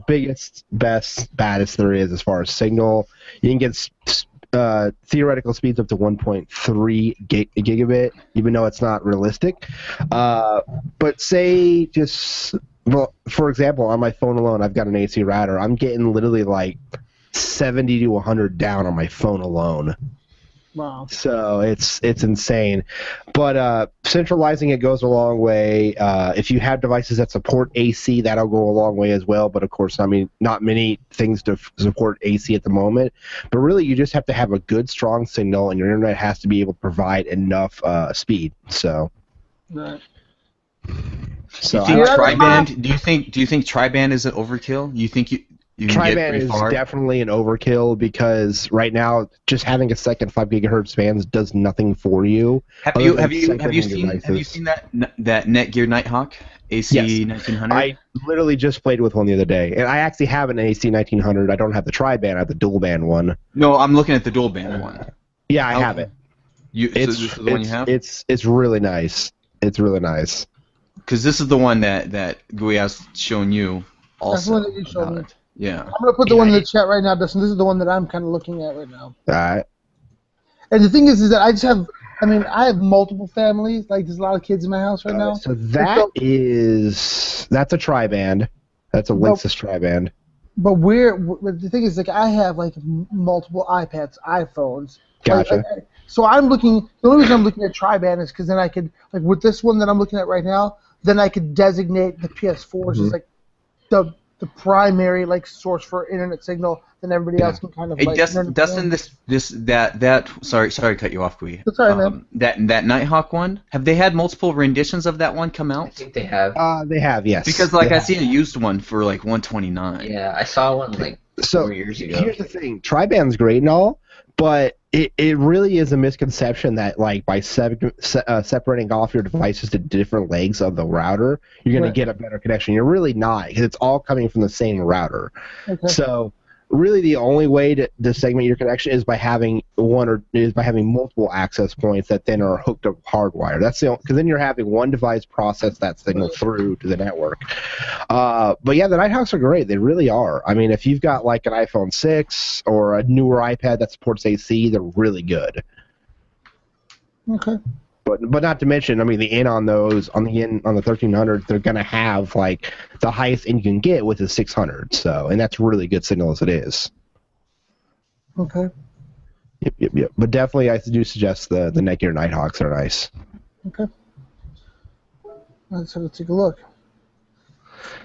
S4: biggest, best, baddest there is as far as signal. You can get theoretical speeds up to 1.3 gigabit, even though it's not realistic. But say for example, on my phone alone, I've got an AC router. I'm getting literally like 70 to 100 down on my phone alone.
S2: Wow.
S4: So it's insane. But centralizing it goes a long way. If you have devices that support AC, that'll go a long way as well. But of course, I mean, not many things to support AC at the moment. But really, you just have to have a good, strong signal, and your internet has to be able to provide enough speed. So.
S2: Right.
S4: So
S1: do you think tri-band? Do you think tri-band is an overkill? You think you can get
S4: Tri-band
S1: pretty
S4: is
S1: far?
S4: definitely an overkill because right now just having a second 5 gigahertz bands does nothing for you.
S1: Have you seen that Netgear Nighthawk AC 1900?
S4: I literally just played with one the other day, and I actually have an AC 1900. I don't have the tri-band. I have the dual band one.
S1: No, I'm looking at the dual band one.
S4: Yeah, I have it.
S1: So this is the one you have?
S4: It's really nice. It's really nice.
S1: Because this is the one that Guia's shown you also.
S2: That's the one that you showed me.
S1: Yeah.
S2: I'm going to put the one in the chat right now, Dustin. This is the one that I'm kind of looking at right now.
S4: All right.
S2: And the thing is that I have multiple families. Like, there's a lot of kids in my house right now.
S4: So that's a tri-band. That's a Linksys tri-band.
S2: But the thing is, like, I have like multiple iPads, iPhones.
S4: Gotcha.
S2: So I'm looking. The only reason I'm looking at tri-band is because then I could, like, with this one that I'm looking at right now, then I could designate the PS4s as like the primary like source for internet signal. Then everybody else can kind of.
S1: Hey,
S2: like,
S1: Dustin, sorry to cut you off, Gui.
S2: That's all right, man.
S1: That Nighthawk one. Have they had multiple renditions of that one come out?
S3: I think they have.
S4: They have, yes.
S1: Because I seen a used one for like $129.
S3: Yeah, I saw one like 4 years ago.
S4: Here's the thing: tri-band's great and all, but it really is a misconception that like by separating off your devices to different legs of the router, you're going to get a better connection. You're really not, because it's all coming from the same router. Okay. So really, the only way to segment your connection is by having multiple access points that then are hooked up hardwired. That's because then you're having one device process that signal through to the network. But yeah, the Nighthawks are great. They really are. I mean, if you've got like an iPhone 6 or a newer iPad that supports AC, they're really good.
S2: Okay.
S4: But not to mention, I mean, the in on those on the 1300, they're gonna have like the highest in you can get with the 600. So, and that's really good signal as it is.
S2: Okay.
S4: Yep. But definitely, I do suggest the Netgear Nighthawks are nice.
S2: Okay. Let's take a look.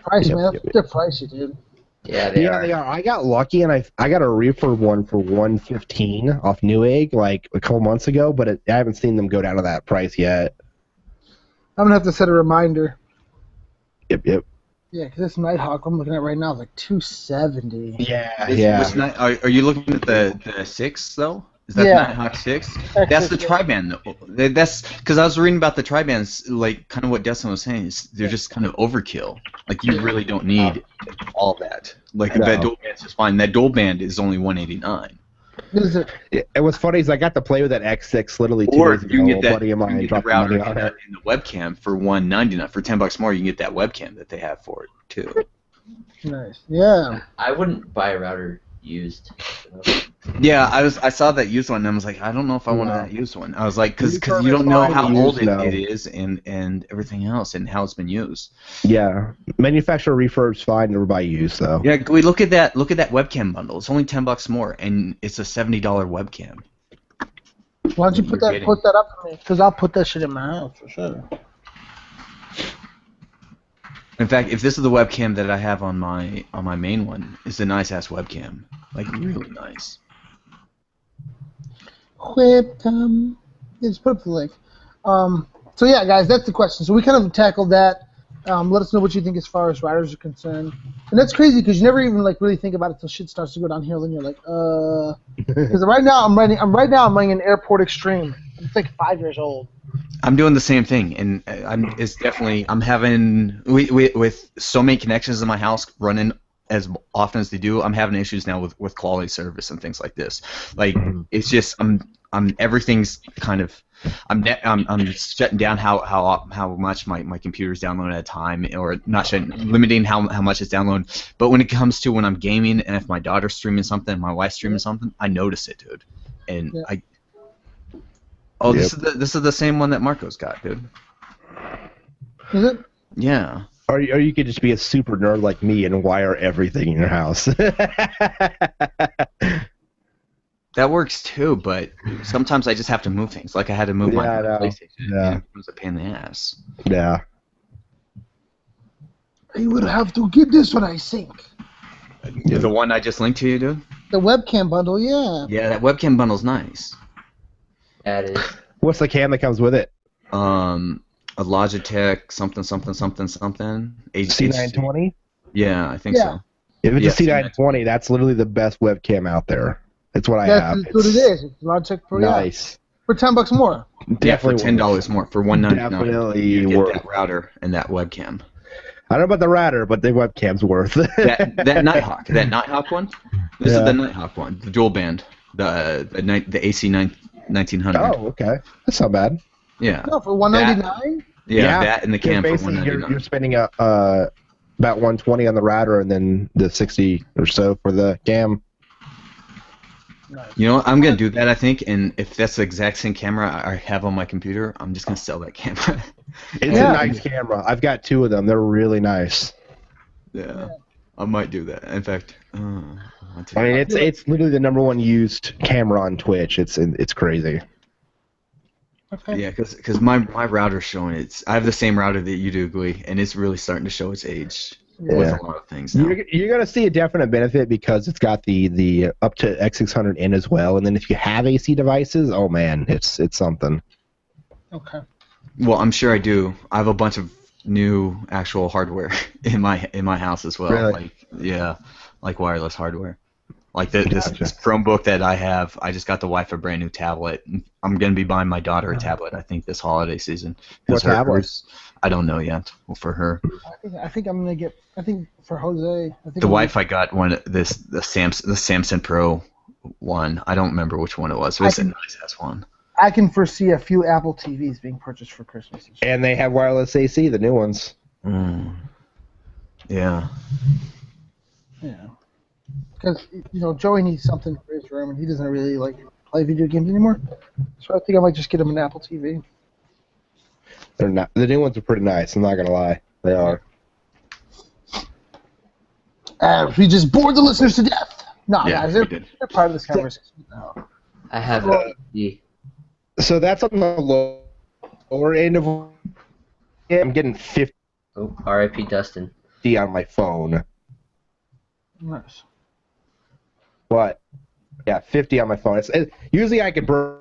S2: Pricey, man. They're pricey, dude.
S3: Yeah, they are.
S4: I got lucky, and I got a refurb one for $115 off Newegg like a couple months ago, but I haven't seen them go down to that price yet.
S2: I'm gonna have to set a reminder.
S4: Yep.
S2: Yeah, because this Nighthawk I'm looking at right now is like $270.
S4: Yeah.
S1: Are you looking at the 6 though? Is that the Nighthawk 6? That's the tri-band though. That's because I was reading about the tri-bands, like kind of what Dustin was saying. They're just kind of overkill. Like you really don't need all that. Like that dual band's just fine. That dual band is only $189.
S4: And what's funny is I got to play with that X6 literally 2 days ago.
S1: You can get that.
S4: Buddy of mine dropped money on it.
S1: In the webcam for $199. For $10 more, you can get that webcam that they have for it too.
S2: Nice. Yeah.
S3: I wouldn't buy a router used.
S1: Yeah, I saw that used one and I was like, I don't know if I want that used one. I was like, because you don't know how old it is and everything else and how it's been used.
S4: Yeah, manufacturer refurb's fine. Never buy used though.
S1: Yeah, we look at that webcam bundle. It's only $10 more and it's a $70 webcam.
S2: Why don't you put that up for me? Because I'll put that shit in my house for sure.
S1: In fact, if this is the webcam that I have on my main one, it's a nice ass webcam, like really nice.
S2: Webcam. Yeah, just put up the link. So yeah, guys, that's the question. So we kind of tackled that. Let us know what you think as far as riders are concerned. And that's crazy because you never even like really think about it until shit starts to go downhill, and you're like, Because right now I'm running an Airport Extreme. It's like 5 years old.
S1: I'm doing the same thing, and I'm having with so many connections in my house running as often as they do. I'm having issues now with quality service and things like this. Like it's just everything's kind of I'm shutting down how much my computer's downloading at a time, or not limiting how much it's downloading. But when it comes to when I'm gaming and if my daughter's streaming something, my wife's streaming something, I notice it, dude. And
S2: yeah.
S1: Oh, yep. This is the same one that Marco's got, dude.
S2: Is it?
S1: Yeah.
S4: Or you could just be a super nerd like me and wire everything in your house.
S1: That works too, but sometimes I just have to move things. Like I had to move my PlayStation.
S4: Yeah.
S1: It was a pain in the ass.
S4: Yeah.
S2: You would have to get this one, I think.
S1: The one I just linked to you, dude?
S2: The webcam bundle, yeah.
S1: Yeah, that webcam bundle's nice.
S3: That is.
S4: What's the cam that comes with it?
S1: A Logitech something.
S4: C920?
S1: Yeah, I think so.
S4: If it's a C920, that's literally the best webcam out there. That's what I have.
S2: That's what it is. It's Logitech Pro.
S4: Nice.
S2: For $10 more.
S1: Yeah, for $10 more. For $199.
S4: Definitely
S1: you get
S4: worth
S1: that router and that webcam.
S4: I don't know about the router, but the webcam's worth.
S1: that Nighthawk one. This is the Nighthawk one, the dual band, the AC 1900.
S4: Oh, okay, that's not bad.
S1: Yeah.
S2: No, for $199.
S1: Yeah, that and the cam for $199.
S4: You're spending about $120 on the router and then the $60 or so for the cam.
S2: Nice.
S1: You know what? I'm gonna do that, I think, and if that's the exact same camera I have on my computer, I'm just gonna sell that camera.
S4: It's a nice camera. I've got 2 of them. They're really nice.
S1: Yeah, I might do that. In fact,
S4: I mean, it's literally the #1 used camera on Twitch. It's crazy.
S2: Okay.
S1: Yeah, because my router's showing I have the same router that you do, Gui, and it's really starting to show its age with a lot of things now.
S4: You're gonna see a definite benefit because it's got the up to X600 in as well, and then if you have AC devices, oh man, it's something.
S2: Okay.
S1: Well, I'm sure I do. I have a bunch of new actual hardware in my house as well.
S4: Really?
S1: Like wireless hardware. Like this Chromebook that I have, I just got the wife a brand new tablet. I'm gonna be buying my daughter a tablet, I think, this holiday season.
S4: What tablet?
S1: I don't know yet. Well, for her.
S2: I think I'm gonna get. I think for Jose.
S1: The wife I got the Samsung Pro one. I don't remember which one it was. It was a nice ass one.
S2: I can foresee a few Apple TVs being purchased for Christmas.
S4: And they have wireless AC, the new ones.
S1: Yeah.
S2: Yeah. Because Joey needs something for his room, and he doesn't really like play video games anymore. So I think I might just get him an Apple TV.
S4: They're not. The new ones are pretty nice. I'm not gonna lie. They are.
S2: We just bored the listeners to death. No,
S1: yeah,
S2: guys, they're part of this conversation. No.
S3: I have
S4: So that's on the lower end of. I'm getting 50
S3: Oh, R.I.P. Dustin.
S4: on my phone.
S2: Nice.
S4: What? Yeah, 50 on my phone. Usually I could burn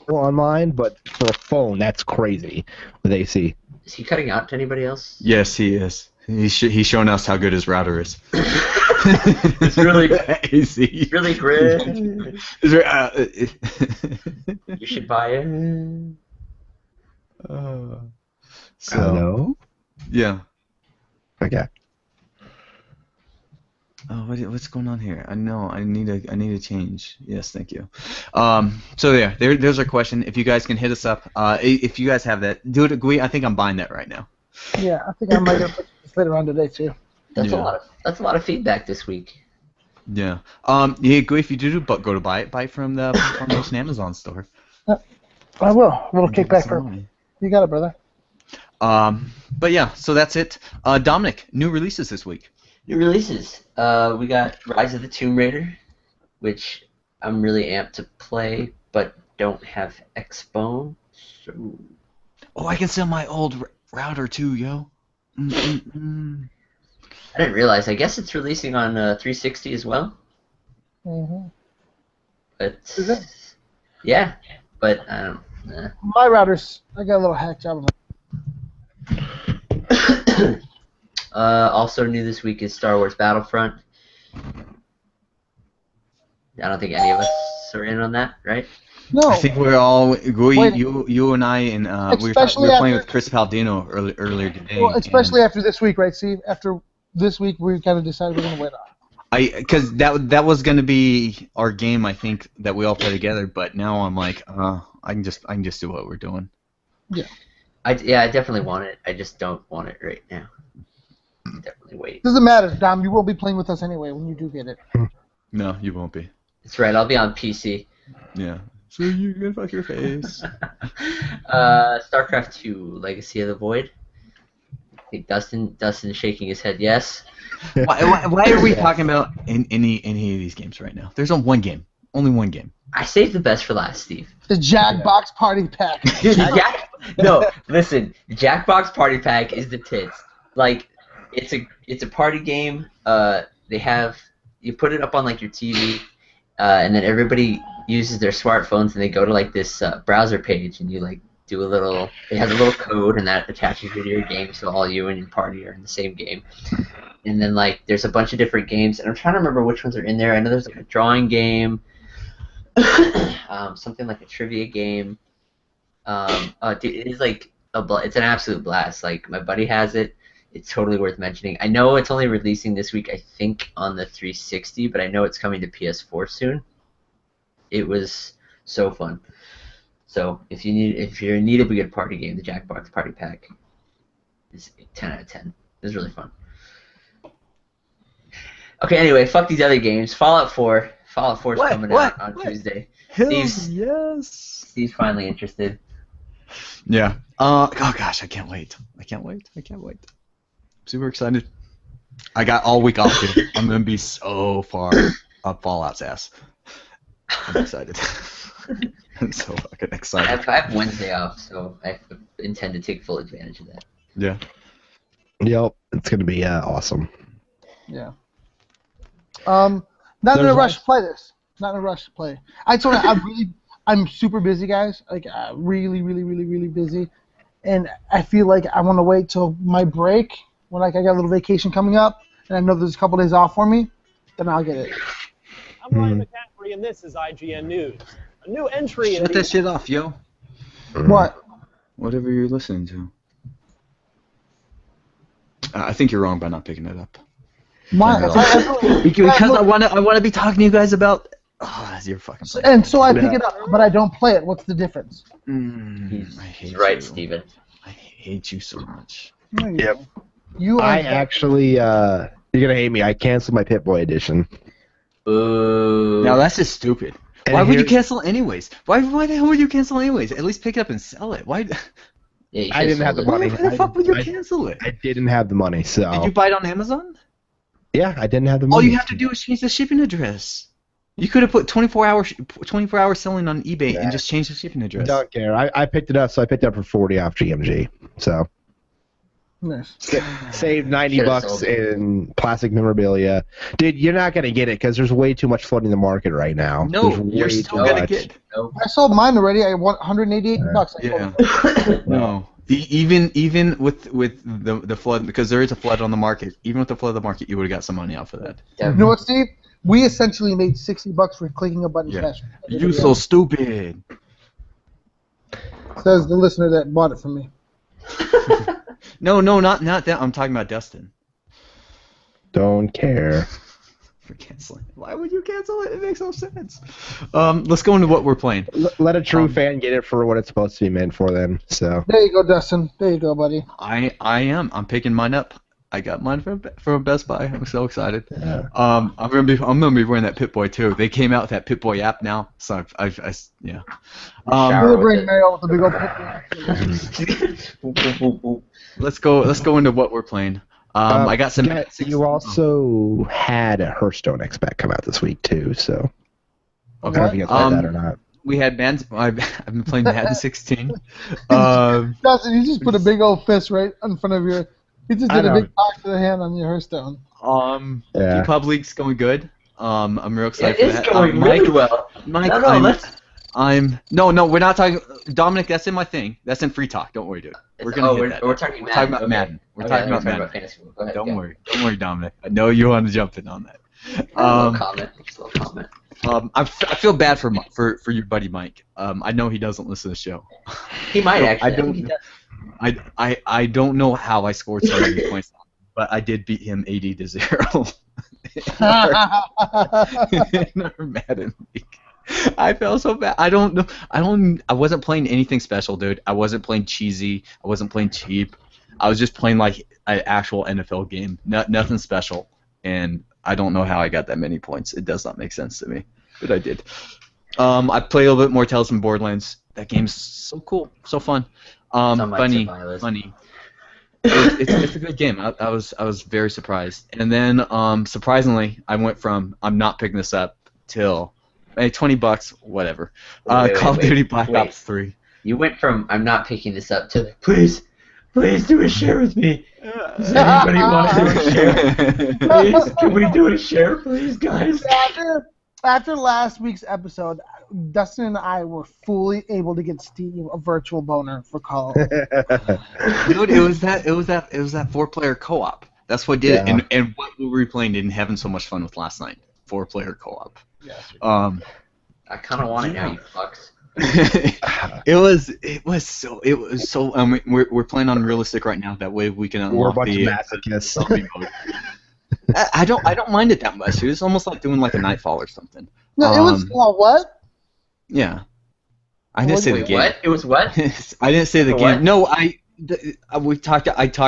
S4: on mine, but for a phone, that's crazy with AC.
S3: Is he cutting out to anybody else?
S1: Yes, he is. He's showing us how good his router is.
S3: It's really
S1: AC.
S3: It's really great. You should buy it.
S4: Hello?
S1: Yeah.
S4: Okay.
S1: Oh, what's going on here? I know I need a change. Yes, thank you. So yeah, there's our question. If you guys can hit us up, if you guys have that, do it. Gui, I think I'm buying that right now.
S2: Yeah, I think I might have put this later on today too.
S3: That's a lot of feedback this week.
S1: Yeah. Yeah, Gui, if you do go to buy it from the Promotion Amazon store.
S2: I will. A little kickback for you. Got it, brother.
S1: But yeah, so that's it. Dominic, new releases this week.
S3: New releases. We got Rise of the Tomb Raider, which I'm really amped to play, but don't have Xbone, so...
S1: Oh, I can sell my old router too, yo. Mm-mm-mm.
S3: I didn't realize. I guess it's releasing on 360 as well.
S2: Mm-hmm.
S3: But
S2: Is it?
S3: yeah, but I don't. Nah.
S2: My routers, I got a little hack job.
S3: Also new this week is Star Wars Battlefront. I don't think any of us are in on that, right?
S2: No.
S1: I think we're all
S2: Wait.
S1: you and I and we were
S2: Especially
S1: playing
S2: after-
S1: with Chris Palladino earlier today.
S2: Well, especially after this week, right, Steve? After this week, we kind of decided we're going to wait on.
S1: Because that was gonna be our game, I think, that we all play together. But now I'm like, I can just do what we're doing.
S3: I definitely want it. I just don't want it right now. Definitely wait.
S2: Doesn't matter, Dom. You will be playing with us anyway when you do get it.
S1: No, you won't be.
S3: That's right. I'll be on PC.
S1: Yeah. So you can fuck your face.
S3: StarCraft 2: Legacy of the Void. I think Dustin's shaking his head yes.
S1: Why are we talking about any of these games right now? There's only one game. Only one game.
S3: I saved the best for last, Steve.
S2: The Jackbox Party Pack.
S3: Listen, Jackbox Party Pack is the tits. Like, it's a party game. You put it up on like your TV, and then everybody uses their smartphones and they go to like this browser page and you like do a little. It has a little code and that attaches you to your game, so all you and your party are in the same game. And then like there's a bunch of different games, and I'm trying to remember which ones are in there. I know there's like a drawing game, something like a trivia game. Dude, it is like it's an absolute blast. Like my buddy has it. It's totally worth mentioning. I know it's only releasing this week, I think, on the 360, but I know it's coming to PS4 soon. It was so fun. So if you're in need of a good party game, the Jackbox Party Pack is 10 out of 10. It was really fun. Okay, anyway, fuck these other games. Fallout 4. Fallout 4 is coming out on Tuesday. Steve's finally interested.
S1: Yeah. Oh gosh, I can't wait. I can't wait. Super excited. I got all week off, dude. I'm gonna be so far up Fallout's ass. I'm excited. I'm so fucking excited.
S3: I have Wednesday off, so I intend to take full advantage of that.
S1: Yeah.
S4: Yep, it's gonna be awesome.
S2: Yeah. Not in a rush to play this. Not in a rush to play. I'm super busy, guys. Like really busy, and I feel like I want to wait till my break when like I got a little vacation coming up, and I know there's a couple days off for me. Then I'll get it.
S5: I'm Ryan McCaffrey, and this is IGN News. A new entry in
S1: Shut that shit off, yo.
S2: What?
S1: Whatever you're listening to. I think you're wrong by not picking it up.
S2: Why?
S1: Because I want to be talking to you guys about. Oh, you're fucking.
S2: And so I pick it up, but I don't play it. What's the difference?
S1: I hate
S3: He's right,
S1: you.
S3: Steven.
S1: I hate you so much.
S4: Yep.
S2: You.
S4: I actually, you're gonna hate me. I canceled my Pip-Boy edition.
S3: Boo.
S1: Now that's just stupid.
S4: And
S1: Why would you
S4: here-
S1: cancel anyways? Why the hell would you cancel anyways? At least pick it up and sell it. Why?
S3: Yeah, you
S4: I didn't
S3: should've
S4: have the
S3: sold it.
S4: money.
S1: Why the fuck would you
S4: I-
S1: cancel it?
S4: I didn't have the money, so
S1: Did you buy it on Amazon?
S4: yeah, I didn't have the money.
S1: All you have to do is change the shipping address. You could have put 24 hour selling on eBay and just change the shipping address.
S4: Don't care. I picked it up, so I picked it up for 40 off GMG. So
S2: Nice.
S4: saved 90
S3: Should've
S4: bucks
S3: sold it.
S4: in plastic memorabilia. Dude, you're not gonna get it because there's way too much flooding the market right now.
S1: No,
S4: There's
S1: you're
S4: way
S1: still
S4: too
S1: gonna
S4: much.
S1: get.
S2: I sold mine already. I want 188 bucks. I sold
S1: Yeah.
S2: it.
S1: No. Even with the flood, because there is a flood on the market. Even with the flood of the market, you would have got some money off of that.
S2: You know what, Steve? We essentially made 60 bucks for clicking a button.
S1: Yeah.
S2: Smash.
S1: You so stupid.
S2: Says the listener that bought it from me.
S1: No, not that. I'm talking about Dustin.
S4: Don't care.
S1: For canceling. Why would you cancel it? It makes no sense. Let's go into what we're playing.
S4: Let a true fan get it for what it's supposed to be meant for then. So
S2: There you go, Dustin. There you go, buddy.
S1: I am. I'm picking mine up. I got mine from Best Buy. I'm so excited.
S4: Yeah.
S1: I'm gonna be wearing that Pip-Boy too. They came out with that Pip-Boy app now, so I yeah.
S3: Shower.
S2: We'll bring mail with the big old picture.
S1: Let's go into what we're playing. I got some.
S4: yeah, you also had a Hearthstone X-Pack come out this week too, so I don't know if you guys played that or not.
S1: we had Madden. I've been playing Madden 16.
S2: Dustin, you just put a big old fist right in front of your. You just did a big box of the hand on your Hearthstone.
S4: Yeah.
S1: Pub League's going good. I'm real excited
S3: It
S1: for
S3: is
S1: that.
S3: going really well.
S1: Mike,
S3: No,
S1: we're not talking. Dominic, that's in my thing. That's in free talk. Don't worry, dude. We're gonna hit that.
S3: We're talking Madden.
S1: Talking about Madden. We're talking about Madden.
S3: fantasy football. Go ahead,
S1: Don't worry, Dominic. I know you want to jump in on that.
S3: A little comment.
S1: I feel bad for your buddy Mike. I know he doesn't listen to the show.
S3: He might actually.
S1: I don't. I don't know how I scored so many points, but I did beat him 80-0. in our Madden league. I felt so bad. I don't know. I wasn't playing anything special, dude. I wasn't playing cheesy. I wasn't playing cheap. I was just playing like an actual NFL game. Nothing special. And I don't know how I got that many points. It does not make sense to me, but I did. I played a little bit more Tales from Borderlands. That game's so cool, so fun. Funny. It's a good game. I was very surprised. And then surprisingly, I went from I'm not picking this up till $20, whatever. Call of Duty Black Ops 3.
S3: You went from I'm not picking this up to please do a share with me. Does anybody want to do a share? Please, can we do a share, please, guys?
S2: After last week's episode, Dustin and I were fully able to get Steve a virtual boner for Call.
S1: Dude, it was that 4-player co-op. That's what did it. And what we were playing and having so much fun with last night. 4-player co-op.
S2: Yes.
S3: I kind of want it now, you fucks.
S1: It was so. We're playing on realistic right now. That way we can unlock
S4: we're a bunch of masochists.
S1: I don't mind it that much. It's almost like doing like a Nightfall or something.
S2: No, it was what?
S1: Yeah. I didn't say the game.
S3: What? It was what?
S1: I didn't say the game.
S3: What?
S1: No, I talked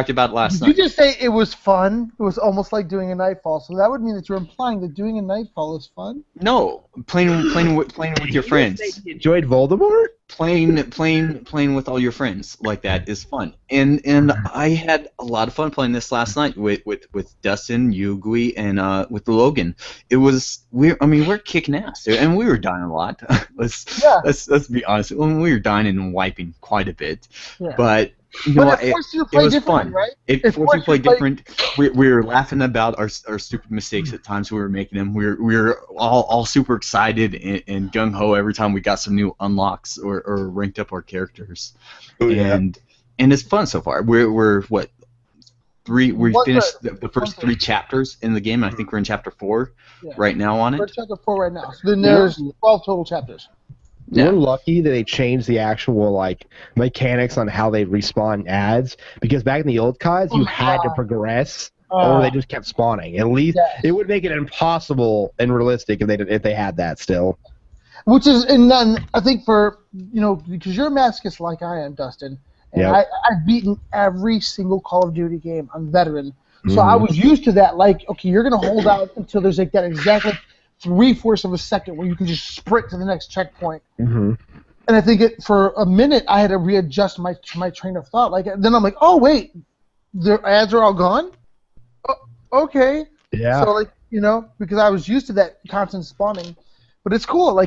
S1: about it last night.
S2: Did you just say it was fun? It was almost like doing a Nightfall. So that would mean that you're implying that doing a Nightfall is fun?
S1: No, playing with your friends.
S4: You enjoyed Voldemort?
S1: Playing with all your friends like that is fun. And I had a lot of fun playing this last night with Dustin, Yugui, and with Logan. We're kicking ass, dude, and we were dying a lot. Let's be honest. We were dying and wiping quite a bit. Yeah. But you know what? It was fun. Right? It forced you to play different. We were laughing about our stupid mistakes at times we were making them. We were all super excited and gung ho every time we got some new unlocks or ranked up our characters. Oh, yeah. And it's fun so far. We're what? We finished the first 3 chapters in the game. And I think we're in chapter 4 right now on it.
S2: We're in chapter 4 right now. So then there's 12 total chapters.
S4: We're lucky that they changed the actual mechanics on how they respawn ads, because back in the old CODs you had to progress or they just kept spawning. At least it would make it impossible and realistic if they had that still.
S2: Which is, and then I think because you're a masochist like I am, Dustin, and I've beaten every single Call of Duty game. I'm veteran, so I was used to that. Like, okay, you're gonna hold out until there's like that exactly 3/4 of a second where you can just sprint to the next checkpoint. Mm-hmm. And I think for a minute I had to readjust my train of thought. Then I'm like, oh wait, the ads are all gone. Oh, okay.
S4: Yeah.
S2: So because I was used to that constant spawning, but it's cool.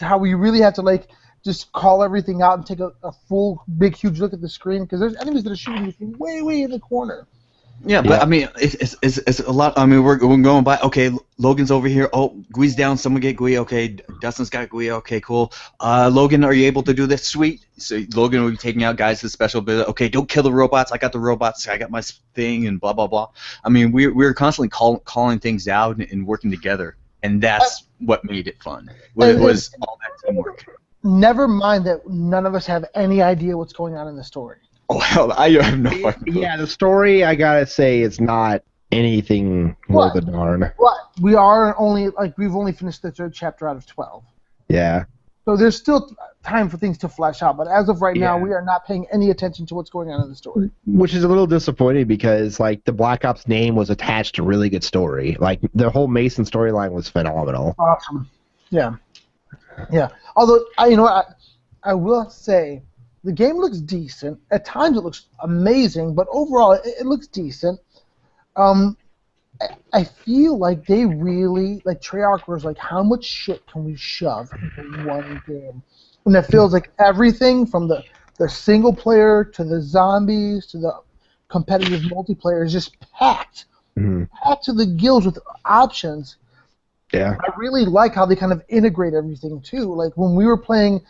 S2: How we really have to just call everything out and take a full big huge look at the screen, because there's enemies that are shooting you from way in the corner.
S1: Yeah, but I mean, it's a lot. I mean, we're going by. Okay, Logan's over here. Oh, Gui's down. Someone get Gui. Okay, Dustin's got Gui. Okay, cool. Logan, are you able to do this? Sweet. So Logan will be taking out guys with special ability. Okay, don't kill the robots. I got the robots. I got my thing, and blah blah blah. I mean, we're constantly calling things out and working together, and that's what made it fun. It was all that teamwork.
S2: Never mind that none of us have any idea what's going on in the story.
S1: Oh, hell, I have no fucking clue.
S4: Yeah, the story, I gotta say, is not anything worth a darn.
S2: What? We are we've only finished the 3rd chapter out of 12.
S4: Yeah.
S2: So there's still time for things to flesh out, but as of right now, we are not paying any attention to what's going on in the story.
S4: Which is a little disappointing, because the Black Ops name was attached to a really good story. The whole Mason storyline was phenomenal.
S2: Awesome. Yeah. Yeah. Although, I will say, the game looks decent. At times it looks amazing, but overall it looks decent. And I feel like they really like Treyarch was like, how much shit can we shove into one game? And it feels like everything from the single player to the zombies to the competitive multiplayer is just packed to the gills with options.
S4: Yeah.
S2: I really like how they kind of integrate everything too. Like when we were playing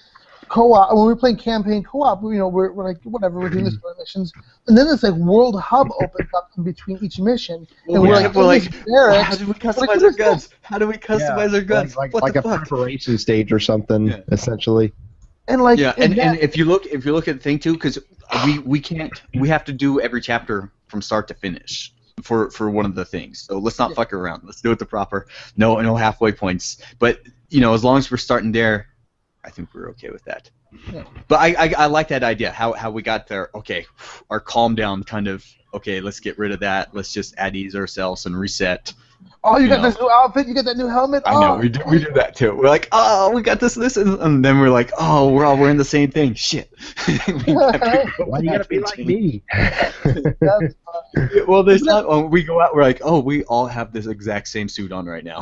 S2: co-op, when we were playing campaign co-op, we're like, whatever, we're doing this for missions, and then this like World Hub opens up in between each mission, and we're like,
S1: how do we customize our guns? How do we customize our guns?
S4: Like
S1: what the
S4: a
S1: fuck?
S4: preparation stage or something, essentially.
S2: And like,
S1: and if you look at the thing too, because we have to do every chapter from start to finish for one of the things. So let's not fuck around. Let's do it the proper. No halfway points. But as long as we're starting there, I think we're okay with that. Yeah. But I like that idea. How we got there. Okay, our calm down kind of. Okay, let's get rid of that. Let's just at ease ourselves and reset.
S2: Oh, you got this new outfit? You got that new helmet?
S1: I know, we do that too. We're like, oh, we got this, and then we're like, oh, we're all wearing the same thing. Shit.
S4: Why you gotta be like me?
S1: Well, there's not. When we go out, we're like, oh, we all have this exact same suit on right now.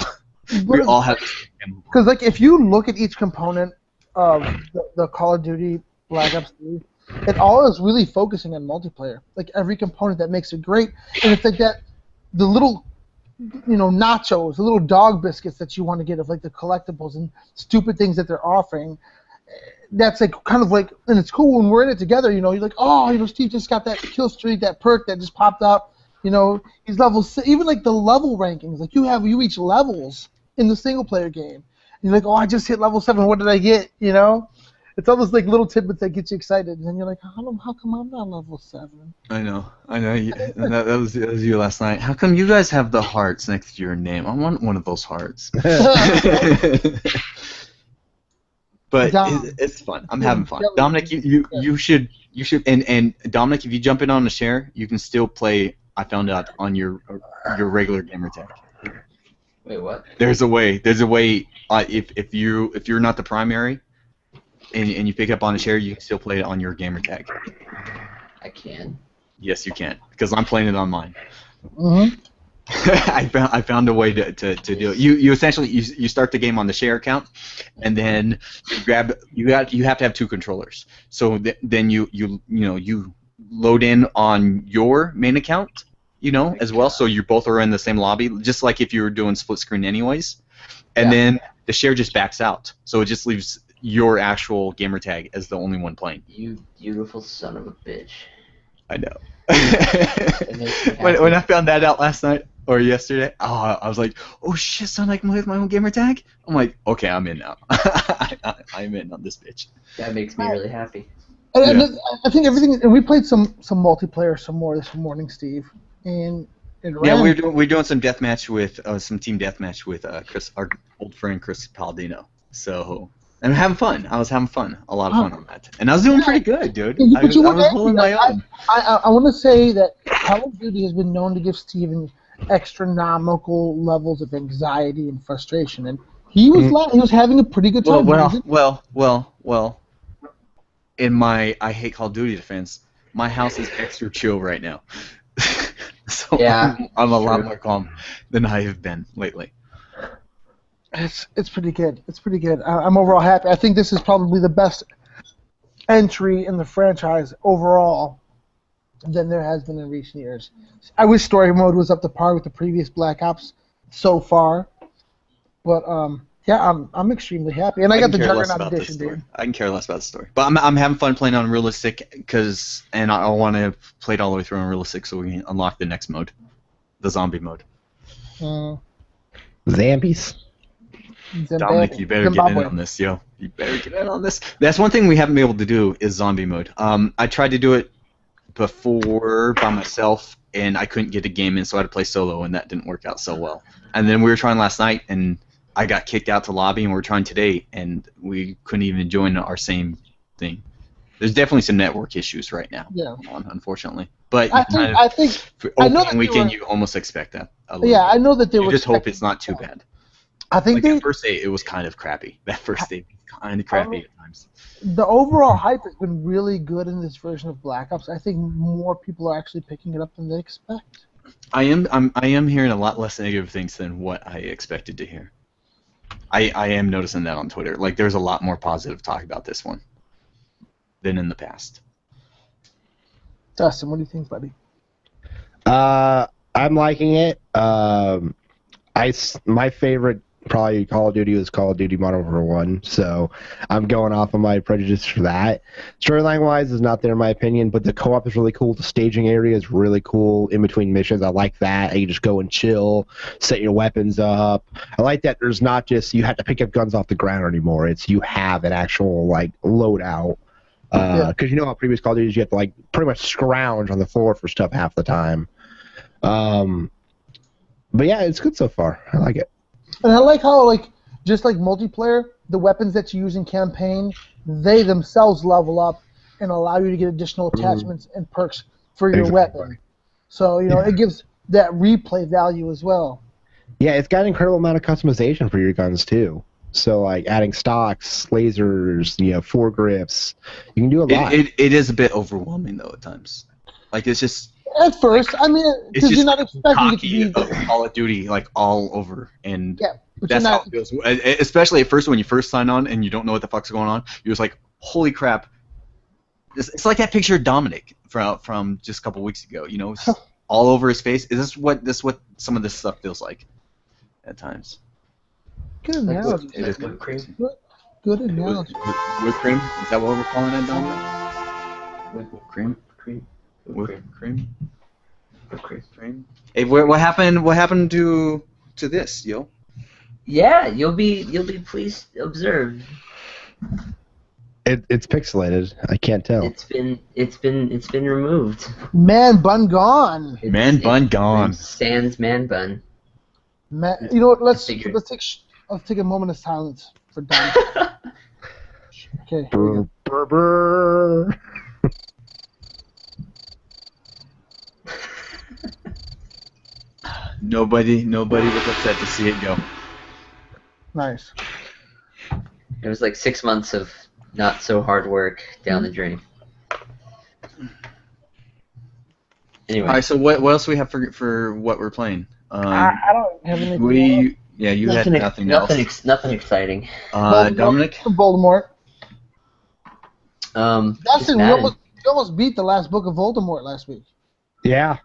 S1: We all have.
S2: Because like, if you look at each component of the Call of Duty Black Ops 3, it all is really focusing on multiplayer. Like every component that makes it great, and it's like that, the little. Nachos, the little dog biscuits that you want to get of like the collectibles and stupid things that they're offering. That's like kind of like, and it's cool when we're in it together. You're like, oh, Steve just got that kill streak, that perk that just popped up. He's level 6. Even like the level rankings, like you reach levels in the single player game. And you're like, oh, I just hit level 7. What did I get? It's all those like little tidbits that get you excited, and then you're like, how come I'm not level 7?
S1: I know. That was you last night. How come you guys have the hearts next to your name? I want one of those hearts. But it's fun. I'm having fun. Dominic, you should, and Dominic, if you jump in on the share, you can still play. I found out on your regular gamer tag.
S3: Wait, what?
S1: There's a way. If you're not the primary. And you pick up on a share, you can still play it on your gamer tag.
S3: I can.
S1: Yes, you can, because I'm playing it on mine.
S2: Mm-hmm.
S1: I found a way to do it. You essentially you start the game on the share account, and then you have to have 2 controllers. So then you load in on your main account, as well. So you both are in the same lobby, just like if you were doing split screen anyways. And then the share just backs out, so it just leaves your actual gamer tag as the only one playing.
S3: You beautiful son of a bitch.
S1: I know. when I found that out last night or yesterday, I was like, oh shit, son, I can play with my own gamer tag? I'm like, okay, I'm in now. I'm in on this bitch.
S3: That makes me really happy.
S2: And I think everything, and we played some multiplayer some more this morning, Steve. And
S1: we're doing some deathmatch with some team deathmatch with Chris, our old friend Chris Palladino. So. And I'm having fun. I was having fun. A lot of fun on that. And I was doing pretty good, dude. I was holding my own.
S2: I want to say that Call of Duty has been known to give Steven astronomical levels of anxiety and frustration. And he was having a pretty good time.
S1: Well. In my I hate Call of Duty defense, my house is extra chill right now. So I'm a lot more calm than I have been lately.
S2: It's pretty good. It's pretty good. I'm overall happy. I think this is probably the best entry in the franchise overall than there has been in recent years. I wish story mode was up to par with the previous Black Ops so far, but I'm extremely happy. And I got the Juggernaut edition, dude.
S1: I can care less about the story, but I'm having fun playing on realistic and I want to play it all the way through on realistic so we can unlock the next mode, the zombie mode.
S4: Zombies.
S1: Dominic, you better get in on this, yo. You better get in on this. That's one thing we haven't been able to do is zombie mode. I tried to do it before by myself, and I couldn't get a game in, so I had to play solo, and that didn't work out so well. And then we were trying last night, and I got kicked out to lobby, and we were trying today, and we couldn't even join our same thing. There's definitely some network issues right now, unfortunately. But
S2: I think
S1: for opening weekend, you almost expect that.
S2: I know that they were.
S1: You just hope it's not too bad.
S2: I think
S1: that first day, it was kind of crappy. That first day, kind of crappy at times.
S2: The overall hype has been really good in this version of Black Ops. I think more people are actually picking it up than they expect.
S1: I am hearing a lot less negative things than what I expected to hear. I am noticing that on Twitter. Like, there's a lot more positive talk about this one than in the past.
S2: Dustin, what do you think, buddy?
S4: I'm liking it. My favorite probably Call of Duty was Call of Duty Modern Warfare 1, so I'm going off of my prejudice for that. Storyline wise is not there in my opinion, but the co-op is really cool. The staging area is really cool in between missions. I like that. You just go and chill, set your weapons up. I like that there's not just you have to pick up guns off the ground anymore. It's you have an actual like loadout. Because you know how previous Call of Duty you have to like pretty much scrounge on the floor for stuff half the time. But yeah, it's good so far. I like it.
S2: And I like how, like, just like multiplayer, the weapons that you use in campaign, they themselves level up and allow you to get additional attachments and perks for your weapon. So, you know, it gives that replay value as well.
S4: Yeah, it's got an incredible amount of customization for your guns, too. So, like, adding stocks, lasers, you know, foregrips. You can do a lot.
S1: It is a bit overwhelming, though, at times. Like, it's just...
S2: At first, I mean, because you're not expecting it to be...
S1: Call of Duty, like, all over, and
S2: but
S1: that's how it feels. Especially at first, when you first sign on and you don't know what the fuck's going on, you're just like, holy crap. It's like that picture of Dominic from just a couple weeks ago, you know, all over his face. Is this what some of this stuff feels like at times?
S2: Good analogy.
S1: It is
S3: whipped cream.
S2: Good analogy.
S1: Whipped cream? Is that what we're calling it, Dominic? Whipped cream? Whipped cream? Whipped cream? Hey, what happened to this, yo?
S3: Yeah, you'll be pleased to observe.
S4: It's pixelated. I can't tell.
S3: It's been removed.
S2: Man bun gone.
S1: Man bun gone.
S3: Sans man bun.
S2: You know what? Let's take a moment of silence for Don. Okay.
S4: Brr, brr, brr.
S1: Nobody was upset to see it go.
S2: Nice.
S3: It was like 6 months of not so hard work down the drain. Anyway.
S1: All right. So what else do we have for what we're playing?
S2: I don't have anything.
S1: You had nothing else.
S3: Nothing exciting.
S1: Dominic.
S2: Voldemort.
S3: Dustin,
S2: we almost beat the last book of Voldemort last week.
S4: Yeah.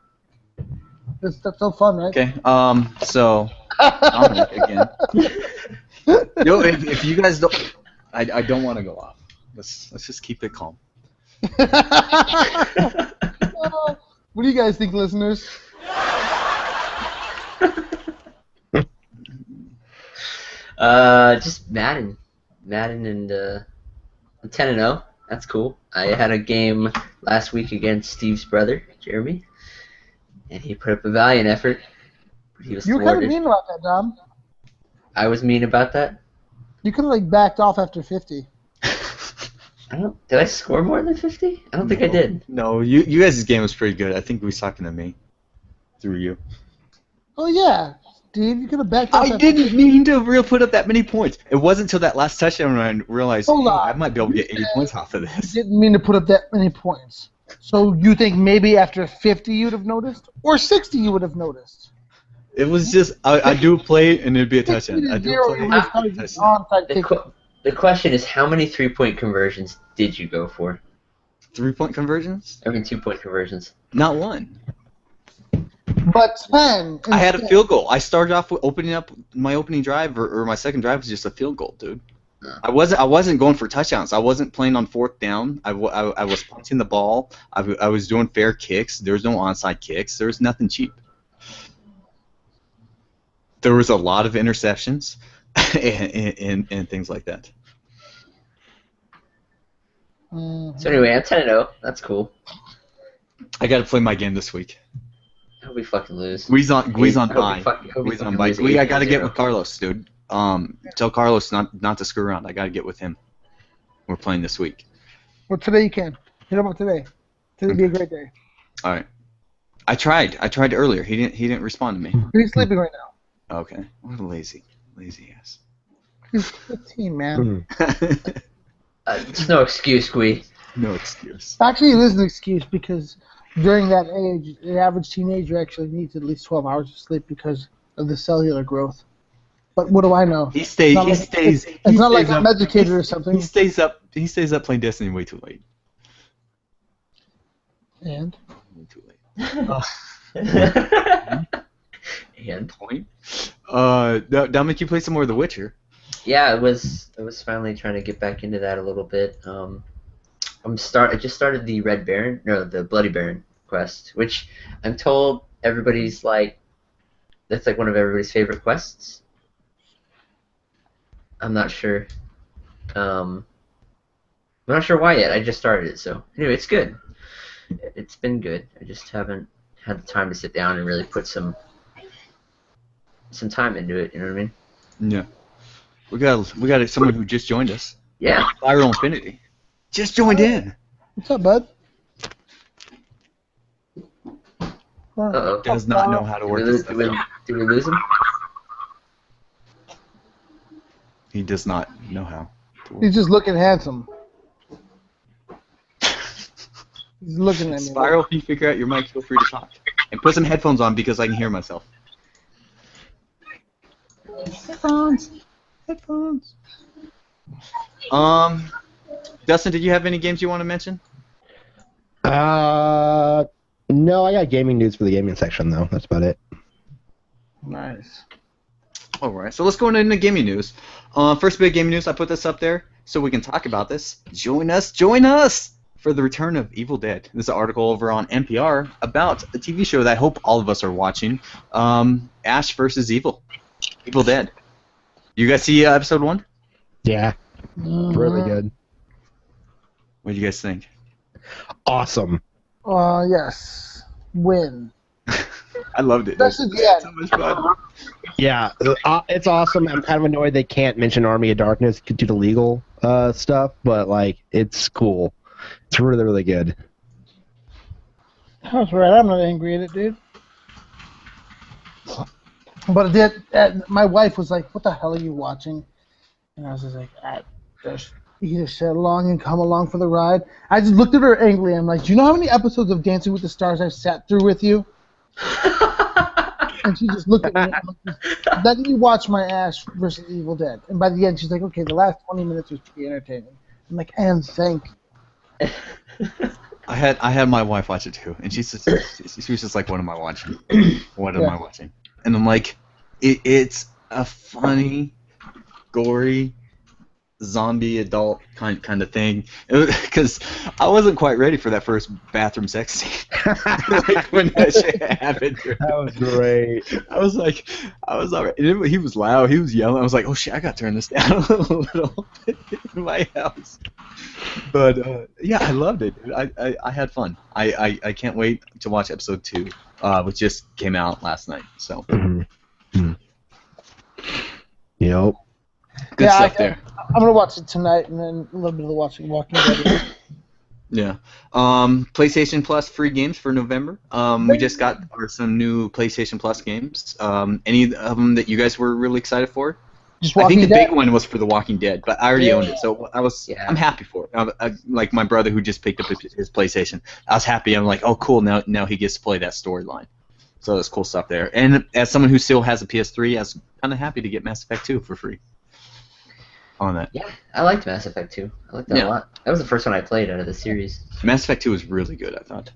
S2: That's so fun, right?
S1: Okay. So Dominic again. Yo, if you guys don't, I don't want to go off. Let's just keep it calm.
S2: What do you guys think, listeners?
S3: Just Madden and I'm 10-0. That's cool. I had a game last week against Steve's brother, Jeremy, and he put up a valiant effort. But he was
S2: You were kind of mean about that, Dom.
S3: I was mean about that.
S2: You could have like backed off after 50.
S3: Did I score more than 50? I don't think I did.
S1: No, you guys' game was pretty good. I think we was talking to me through you.
S2: Oh yeah, Steve, you could have backed off.
S1: I didn't mean to put up that many points. It wasn't until that last touchdown when I realized I might be able to get 80 points off of this.
S2: You didn't mean to put up that many points. So you think maybe after 50 you'd have noticed, or 60 you would have noticed?
S1: It was just I do a play and it'd be a touchdown. I do a play.
S2: Touchdown.
S3: The question is, how many 3-point conversions did you go for?
S1: 3-point conversions?
S3: 2-point conversions.
S1: Not one.
S2: But 10.
S1: I had a field goal. I started off with opening up my opening drive, or my second drive was just a field goal, dude. I wasn't going for touchdowns. I wasn't playing on fourth down. I was punting the ball. I was doing fair kicks. There was no onside kicks. There was nothing cheap. There was a lot of interceptions and things like that.
S3: So anyway, I'm 10-0. That's cool.
S1: I got to play my game this week.
S3: I hope we fucking lose.
S1: Gui's on bye.
S3: Gui's
S1: on bye. I got to get with Carlos, dude. Tell Carlos not to screw around. I got to get with him. We're playing this week.
S2: Well, today you can. Hit him up today. Today would be a great day.
S1: All right. I tried earlier. He didn't respond to me.
S2: He's sleeping right now.
S1: Okay. What a lazy ass.
S2: He's 15, man.
S3: There's no excuse, Gui.
S1: No excuse.
S2: Actually, it is an excuse because during that age, the average teenager actually needs at least 12 hours of sleep because of the cellular growth. But what do I know?
S1: He stays.
S2: It's not like I'm educated or something.
S1: He stays up. He stays up playing Destiny way too late.
S2: And
S1: Way too late.
S3: And
S1: Point. Dominic, you play some more of The Witcher.
S3: yeah, I was finally trying to get back into that a little bit. I just started the the Bloody Baron quest, which I'm told everybody's like, that's like one of everybody's favorite quests. I'm not sure. I'm not sure why yet. I just started it, so anyway, it's good. It's been good. I just haven't had the time to sit down and really put some time into it. You know what I mean?
S1: Yeah. We got someone who just joined us.
S3: Yeah.
S1: Viral Infinity. Just joined in.
S2: what's up, bud?
S3: Uh-oh.
S1: Does not know how to work this stuff.
S3: Did we lose him?
S1: He does not know how.
S2: He's just looking handsome. He's looking at me.
S1: Spiral, if you figure out your mic, feel free to talk. And put some headphones on because I can hear myself. Headphones. Dustin, did you have any games you want to mention?
S4: No, I got gaming news for the gaming section though. That's about it.
S2: Nice.
S1: All right, so let's go into gaming news. First bit of gaming news, I put this up there so we can talk about this. Join us for the return of Evil Dead. This is an article over on NPR about a TV show that I hope all of us are watching. Ash vs. Evil. Evil Dead. You guys see episode 1?
S4: Yeah, really good.
S1: What do you guys think?
S4: Awesome.
S2: Yes. Win.
S1: I loved it.
S2: That's yeah.
S1: So much fun.
S4: Yeah, it's awesome. I'm kind of annoyed they can't mention Army of Darkness due to legal stuff, but like it's cool. It's really, really good.
S2: That's right. I'm not angry at it, dude. But my wife was like, "What the hell are you watching?" And I was just like, "Just either sit along and come along for the ride." I just looked at her angrily. I'm like, "Do you know how many episodes of Dancing with the Stars I've sat through with you?" And she just looked at me. I'm like, "Let me watch my Ash versus Evil Dead." And by the end, she's like, "Okay, the last 20 minutes was pretty entertaining." I'm like, "And thank you."
S1: I had my wife watch it too, and she was just like, "What am I watching? What am I watching?" And I'm like, it's a funny, gory, zombie adult kind of thing, because I wasn't quite ready for that first bathroom sex scene. Like when that shit happened.
S4: That was great.
S1: I was alright. He was loud. He was yelling. I was like, "Oh shit! I gotta turn this down a little bit in my house." But yeah, I loved it. I had fun. I can't wait to watch episode 2, which just came out last night. So.
S4: Mm-hmm. Yep.
S1: Good stuff there.
S2: I'm gonna watch it tonight, and then a little bit of Walking Dead.
S1: Yeah. PlayStation Plus free games for November. We just got some new PlayStation Plus games. Any of them that you guys were really excited for? I think the big one was for The Walking Dead, but I already owned it, so I'm happy for it. Like my brother who just picked up his PlayStation, I was happy. I'm like, oh cool, now he gets to play that storyline. So there's cool stuff there. And as someone who still has a PS3, I was kind of happy to get Mass Effect 2 for free. On that.
S3: Yeah, I liked Mass Effect 2. I liked that a lot. That was the first one I played out of the series.
S1: Mass Effect 2 was really good, I thought.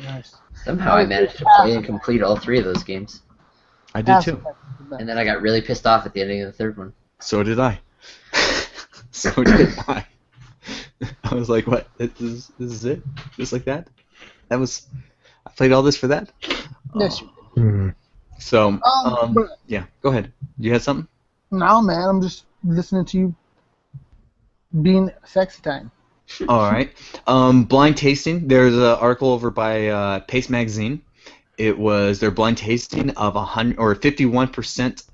S2: Nice.
S3: Somehow I managed to play and complete all 3 of those games.
S1: I did too.
S3: And then I got really pissed off at the ending of the 3rd one.
S1: So did I. So did I. I was like, what? This is it? Just like that? I played all this for that?
S2: Yes.
S1: So, yeah, go ahead. You had something?
S2: No, man, I'm just listening to you being sexy time.
S1: All right. Blind tasting. There's an article over by Pace Magazine. It was their blind tasting of 51%,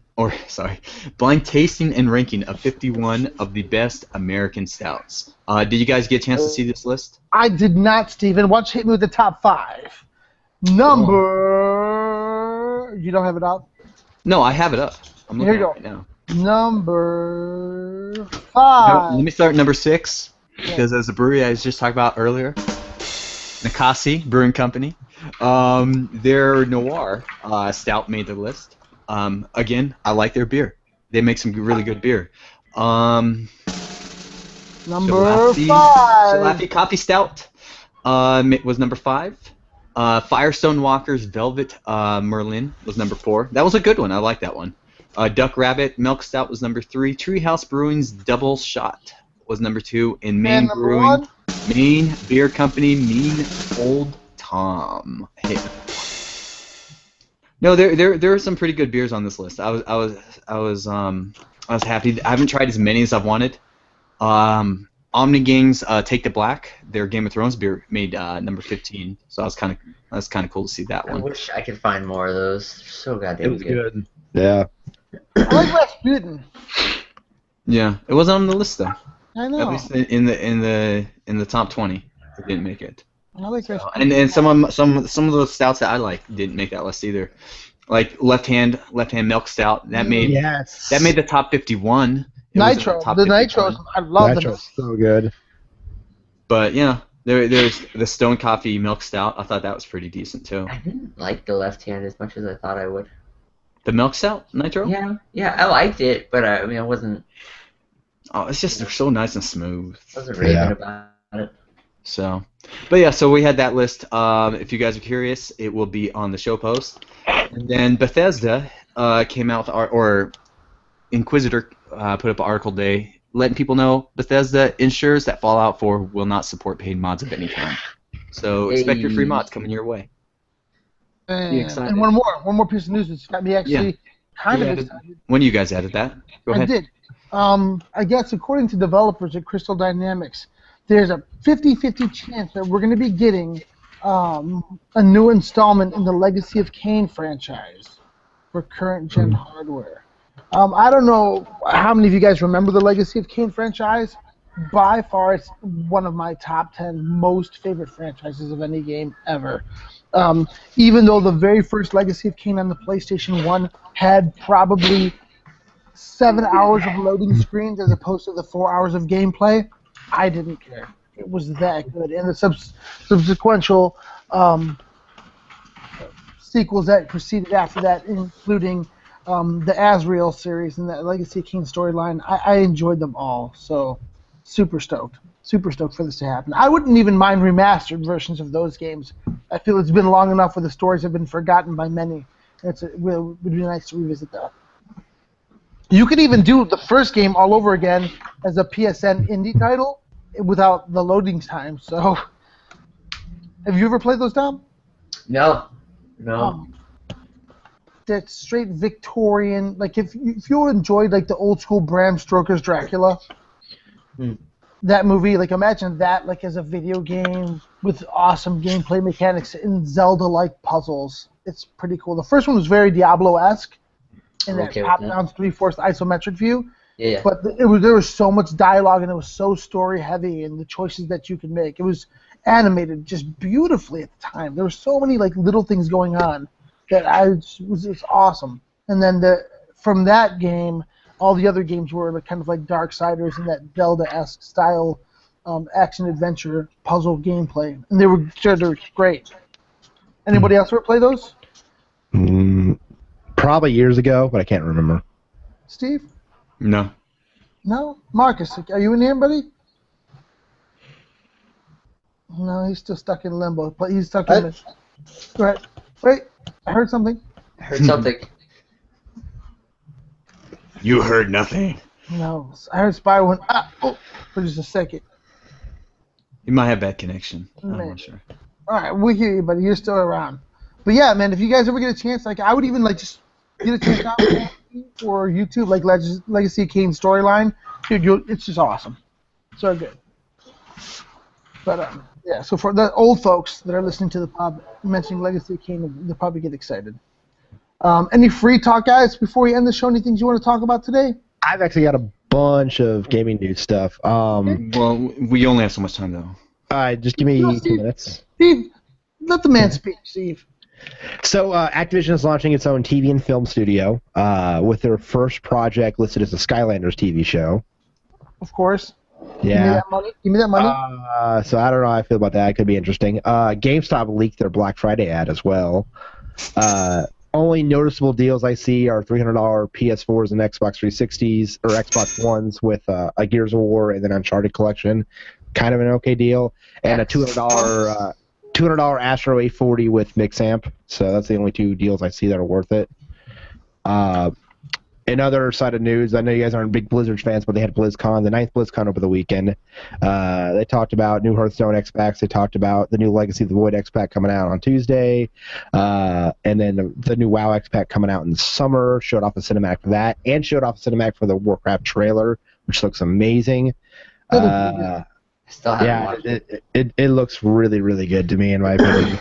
S1: blind tasting and ranking of 51 of the best American stouts. Did you guys get a chance to see this list?
S2: I did not, Steven. Why don't you hit me with the top 5? Number... You don't have it up?
S1: No, I have it up. I'm looking
S2: Here you
S1: at it
S2: go.
S1: right now.
S2: Number 5.
S1: Let me start at number 6, because as a brewery I was just talking about earlier. Nikasi Brewing Company. Their Noir Stout made the list. Again, I like their beer. They make some really good beer.
S2: Number
S1: Jalappi-
S2: 5.
S1: Jalappi Coffee Stout was number 5. Firestone Walker's Velvet Merlin was number 4. That was a good one. I like that one. Duck Rabbit Milk Stout was number 3. Treehouse Brewing's Double Shot was number 2. And Maine
S2: number
S1: Brewing,
S2: 1?
S1: Maine Beer Company, Mean Old Tom. Hey. No, there are some pretty good beers on this list. I was happy. I haven't tried as many as I've wanted. Omnigang's Take the Black, their Game of Thrones beer, made number 15. So that's kind of cool to see that
S3: I
S1: one.
S3: wish I could find more of those. They're so goddamn
S4: It was good. Yeah.
S2: I like Rasputin.
S1: Yeah, it wasn't on the list though.
S2: I know.
S1: At least in the top 20, it didn't make it.
S2: I like Rasputin.
S1: And some of those stouts that I like didn't make that list either. Like left hand milk stout that made the top 51. It was in
S2: Nitro.
S1: top
S2: The
S1: 51.
S2: Nitros. I love them.
S4: Nitro's so good.
S1: But yeah, there's the Stone Coffee milk stout. I thought that was pretty decent too.
S3: I didn't like the left hand as much as I thought I would.
S1: The milk stout Nitro?
S3: Yeah, I liked it, but I wasn't
S1: Oh, it's just they're so nice and smooth.
S3: raving about it.
S1: So, but yeah, so we had that list. If you guys are curious, it will be on the show post. And then Bethesda came out with or Inquisitor put up an article today letting people know Bethesda ensures that Fallout 4 will not support paid mods of any kind. So expect your free mods coming your way. Be excited.
S2: And one more piece of news that's got me actually kind of excited.
S1: When you guys added that? Go ahead.
S2: I did. I guess according to developers at Crystal Dynamics, there's a 50-50 chance that we're going to be getting a new installment in the Legacy of Kain franchise for current gen hardware. I don't know how many of you guys remember the Legacy of Kain franchise. By far, it's one of my top 10 most favorite franchises of any game ever. Even though the very first Legacy of Kain on the PlayStation 1 had probably 7 hours of loading screens as opposed to the 4 hours of gameplay, I didn't care. It was that good. And the subsequential sequels that proceeded after that, including the Azrael series and the Legacy of Kain storyline, I enjoyed them all. So, super stoked. Super stoked for this to happen. I wouldn't even mind remastered versions of those games. I feel it's been long enough where the stories have been forgotten by many. It would be nice to revisit that. You could even do the first game all over again as a PSN indie title without the loading time. So, have you ever played those, Tom?
S3: No.
S2: That straight Victorian, like if you enjoyed like the old school Bram Stoker's Dracula, that movie, like imagine that like as a video game with awesome gameplay mechanics and Zelda-like puzzles. It's pretty cool. The first one was very Diablo-esque in that top-down 3/4 isometric view.
S3: Yeah.
S2: But there was so much dialogue and it was so story-heavy and the choices that you could make. It was animated just beautifully at the time. There were so many like little things going on that it's awesome. And then from that game, all the other games were like, kind of like Darksiders and that Zelda-esque style action-adventure puzzle gameplay. And they were great. Anybody else ever play those?
S4: Probably years ago, but I can't remember.
S2: Steve?
S1: No.
S2: No? Marcus, are you in here, buddy? No, he's still stuck in limbo. But he's stuck in the... Go ahead. Wait, I heard something.
S1: You heard nothing.
S2: No, I heard Spy went, for just a second.
S1: You might have bad connection. I'm
S2: Maybe.
S1: not sure.
S2: All right, we hear you, buddy. You're still around. But yeah, man, if you guys ever get a chance, like I would even like just get a chance out for YouTube, like Legacy of Kain storyline, dude, it's just awesome. So good. But yeah, so for the old folks that are listening to the pub, mentioning Legacy of Kain, they'll probably get excited. Any free talk, guys, before we end the show? Any things you want to talk about today?
S4: I've actually got a bunch of gaming news stuff.
S1: Well, we only have so much time, though.
S4: All right, just give me 2 minutes.
S2: Steve, let the man speak, Steve.
S4: So Activision is launching its own TV and film studio with their first project listed as the Skylanders TV show.
S2: Of course.
S4: Yeah.
S2: Give me that money.
S4: So I don't know how I feel about that. It could be interesting. GameStop leaked their Black Friday ad as well. Only noticeable deals I see are $300 PS4s and Xbox 360s or Xbox Ones with a Gears of War and an Uncharted collection, kind of an okay deal, and a $200 Astro A40 with Mixamp. So that's the only two deals I see that are worth it. Another side of news, I know you guys aren't big Blizzard fans, but they had BlizzCon, the 9th BlizzCon over the weekend. They talked about new Hearthstone X-Packs. They talked about the new Legacy of the Void X-Pack coming out on Tuesday. And then the new WoW X-Pack coming out in the summer. Showed off a cinematic for that, and showed off a cinematic for the Warcraft trailer, which looks amazing.
S3: Still haven't watched it.
S4: It looks really, really good to me, in my opinion.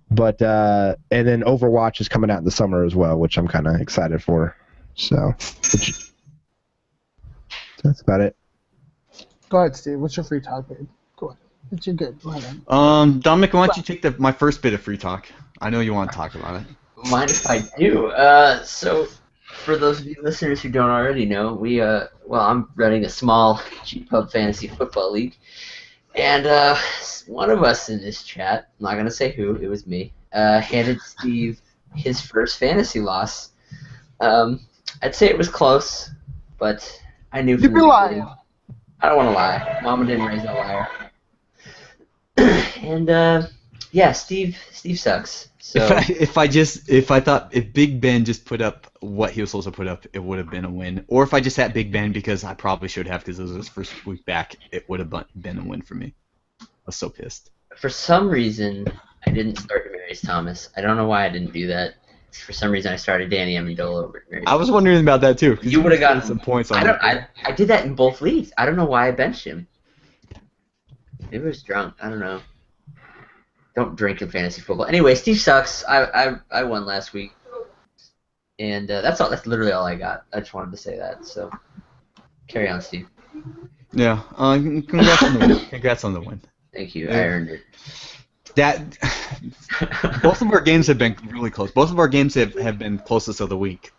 S4: But and then Overwatch is coming out in the summer as well, which I'm kind of excited for. So that's about it.
S2: Go ahead, Steve. What's your free talk, babe? Go ahead. You're good. Go ahead.
S1: Dominic, why don't you take my first bit of free talk? I know you want to talk about it.
S3: Mind if I do? So, for those of you listeners who don't already know, I'm running a small G-Pub fantasy football league, and one of us in this chat, I'm not gonna say who, it was me, handed Steve his first fantasy loss. I'd say it was close, but I knew.
S2: You'd be lying.
S3: I don't want to lie. Mama didn't raise no liar. And yeah, Steve sucks. So
S1: If I thought if Big Ben just put up what he was supposed to put up, it would have been a win. Or if I just had Big Ben because I probably should have because it was his first week back, it would have been a win for me. I was so pissed.
S3: for some reason, I didn't start Demarius Thomas. I don't know why I didn't do that. For some reason, I started Danny Amendola over Demarius.
S1: I was wondering about that too.
S3: You would have gotten
S1: some points on
S3: I did that in both leagues. I don't know why I benched him. Maybe I was drunk. I don't know. Don't drink in fantasy football. Anyway, Steve sucks. I won last week, and that's all. That's literally all I got. I just wanted to say that. So, carry on, Steve.
S1: Yeah. Congrats on the win. Congrats on the win.
S3: Thank you. I earned it.
S1: Both of our games have been really close. Both of our games have been closest of the week.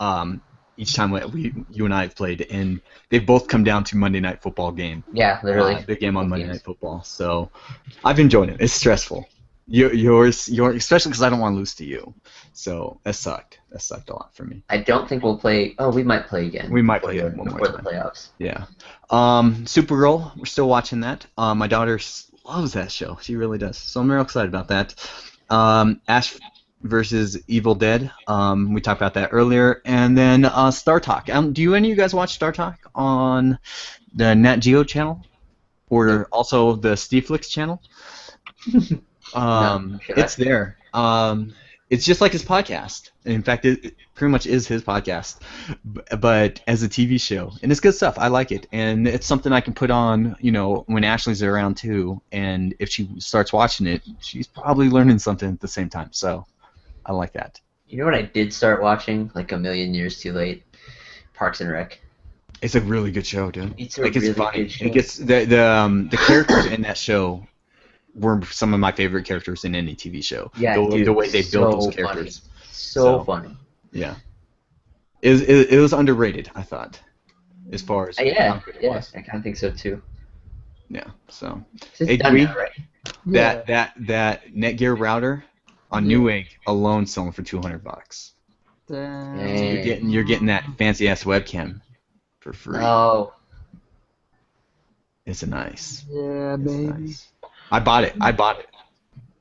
S1: Each time you and I have played, and they've both come down to Monday Night Football game.
S3: Yeah, literally.
S1: Big game on Monday Night Football. So I've enjoyed it. It's stressful. Yours, especially because I don't want to lose to you. So that sucked. That sucked a lot for me.
S3: I don't think we'll play. Oh, we might play again.
S1: We might play one more
S3: before
S1: time.
S3: the playoffs.
S1: Yeah. Supergirl. We're still watching that. My daughter loves that show. She really does. So I'm real excited about that. Ash versus Evil Dead. We talked about that earlier. And then Star Talk. Do any of you guys watch Star Talk on the Nat Geo channel? Or also the Steve Flicks channel? It's there. It's just like his podcast. In fact, it pretty much is his podcast, but as a TV show, and it's good stuff. I like it, and it's something I can put on, when Ashley's around too. And if she starts watching it, she's probably learning something at the same time. So, I like that.
S3: You know what I did start watching, like a million years too late? Parks and Rec.
S1: It's a really good show, dude.
S3: It's a really
S1: funny.
S3: good show.
S1: It gets the characters in that show were some of my favorite characters in any TV show.
S3: Yeah,
S1: the way they built those
S3: so
S1: characters.
S3: Funny. So funny.
S1: Yeah. It was underrated, I thought, as far as
S3: yeah,
S1: how good it
S3: yeah,
S1: was.
S3: I kind of think so too.
S1: Yeah. So
S3: It's done now, right?
S1: that Netgear router on Newegg alone selling for $200.
S2: Damn.
S1: You're getting that fancy ass webcam for free.
S3: Oh.
S1: It's nice.
S2: Yeah,
S1: It's
S2: baby.
S1: nice. I bought it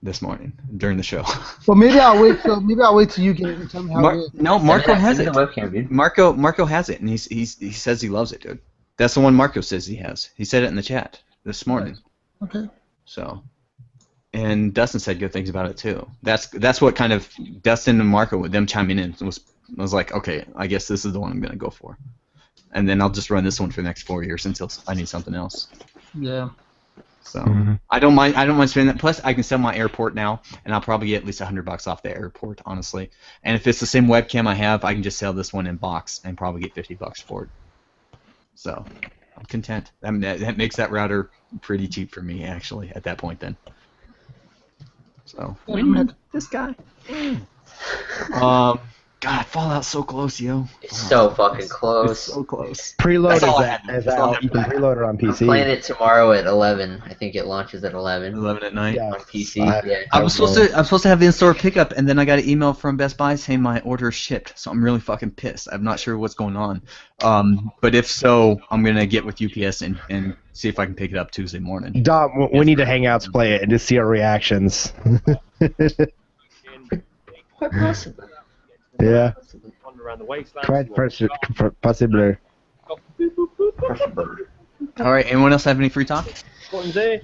S1: this morning during the show.
S2: Well, maybe I'll wait till you get it and tell me how it is.
S1: No, Marco has
S3: Send
S1: it.
S3: me the webcam, dude.
S1: Marco has it, and he says he loves it, dude. That's the one Marco says he has. He said it in the chat this morning.
S2: Okay.
S1: So, and Dustin said good things about it too. That's what kind of Dustin and Marco with them chiming in was like, okay, I guess this is the one I'm gonna go for, and then I'll just run this one for the next 4 years until I need something else.
S2: Yeah.
S1: So I don't mind spending that. Plus, I can sell my airport now, and I'll probably get at least $100 off the airport, honestly. And if it's the same webcam I have, I can just sell this one in box and probably get $50 for it. So I'm content. That makes that router pretty cheap for me, actually, at that point. Then. So
S2: Win.
S1: this guy. God, Fallout's so close, yo.
S3: It's so fucking
S1: It's
S3: close.
S1: so close.
S4: Preload
S1: That's
S4: is
S1: all I had.
S4: is
S1: That's all I
S4: out.
S1: had.
S4: You can preload it on
S3: I'm
S4: PC.
S3: playing it tomorrow at 11. I think it launches at 11
S1: 11 at night.
S4: Yeah.
S3: on PC. Yeah.
S1: I'm supposed to have the in-store pickup, and then I got an email from Best Buy saying my order is shipped. So I'm really fucking pissed. I'm not sure what's going on. But if so, I'm gonna get with UPS and see if I can pick it up Tuesday morning.
S4: Dom, we need to hang out to play it and just see our reactions.
S3: Quite possibly.
S4: Yeah.
S5: Wander around the wasteland.
S4: Quite possible.
S1: All right. Anyone else have any free talk?
S5: Important day.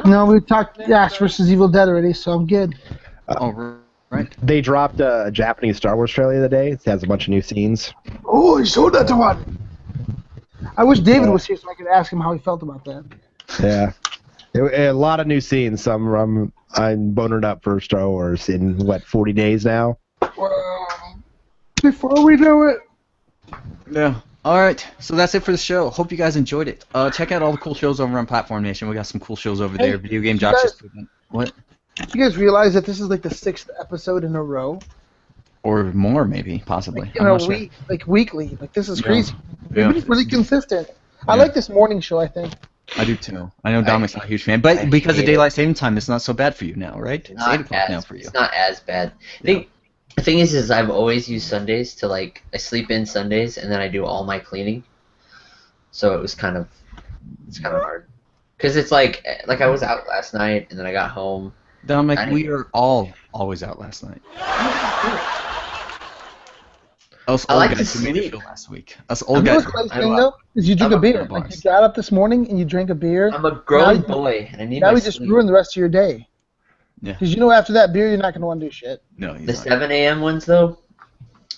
S2: No, we talked Ash versus Evil Dead already, so I'm good.
S1: Oh, right.
S4: They dropped a Japanese Star Wars trailer today. It has a bunch of new scenes.
S2: Oh, he showed that to one. I wish David was here so I could ask him how he felt about that.
S4: Yeah. A lot of new scenes. So I'm bonered up for Star Wars in, 40 days now?
S2: Before we do it.
S1: Yeah. All right. So that's it for the show. Hope you guys enjoyed it. Check out all the cool shows over on Platform Nation. We got some cool shows over there. Video Game Josh just what?
S2: You guys realize that this is like the 6th episode in a row?
S1: Or more, maybe, possibly.
S2: In a week, like weekly. Like this is crazy.
S1: Yeah.
S2: We're really consistent. I like this morning show, I think.
S1: I do too. I know Dominic's not a huge fan, but because of daylight saving time, it's not so bad for you now, right? It's 8 o'clock now for you.
S3: It's not as bad. The thing is I've always used Sundays to I sleep in Sundays and then I do all my cleaning. So it's kind of hard. Because it's like I was out last night and then I got home.
S1: Dominic, we are all always out last night. Us
S3: I
S1: old
S3: like to
S1: guys who made it
S3: sleep.
S1: feel last week. Us old
S2: You know
S1: guys.
S2: what's nice thing though? Is you drink a beer. Like you got up this morning and you drank a beer.
S3: I'm a grown
S2: Now-
S3: boy and I need
S2: Now
S3: my
S2: we just
S3: sleep.
S2: ruined the rest of your day.
S1: Yeah.
S2: Because you know after that beer you're not going to want to do shit.
S1: No, he's
S3: The
S1: not.
S3: 7 a.m. ones though,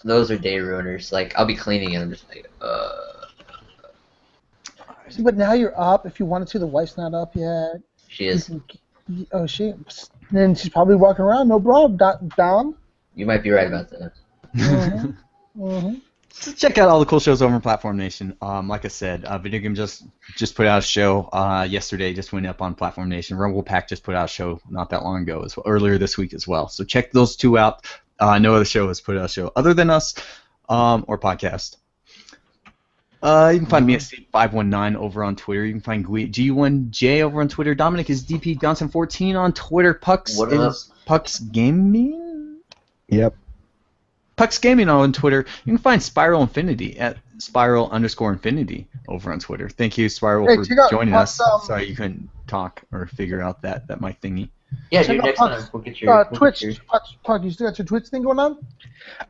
S3: those are day ruiners. Like I'll be cleaning and I'm just like,
S2: See, but now you're up. If you wanted to, the wife's not up yet.
S3: she is.
S2: Oh, then she's probably walking around. No problem. Down.
S3: You might be right about that.
S1: So check out all the cool shows over on Platform Nation. Like I said, Video Game just put out a show yesterday. Just went up on Platform Nation. Rumble Pack just put out a show not that long ago, earlier this week as well. So check those two out. No other show has put out a show other than us or podcast. You can find me at Steve519 over on Twitter. You can find G1J over on Twitter. Dominic is DP Johnson14 on Twitter. Pucks
S3: What up?
S1: is Pucks Gaming.
S4: Yep.
S1: Pucks Gaming on Twitter. You can find Spiral Infinity at Spiral_Infinity over on Twitter. Thank you, Spiral,
S2: Hey,
S1: for
S2: check out
S1: joining
S2: Pucks,
S1: us. Sorry you couldn't talk or figure out that mic thingy.
S3: Yeah,
S2: Check
S3: dude.
S2: out
S3: Next
S2: Pucks.
S3: time we'll get your
S2: Twitch. Puck, you still got your Twitch thing going on?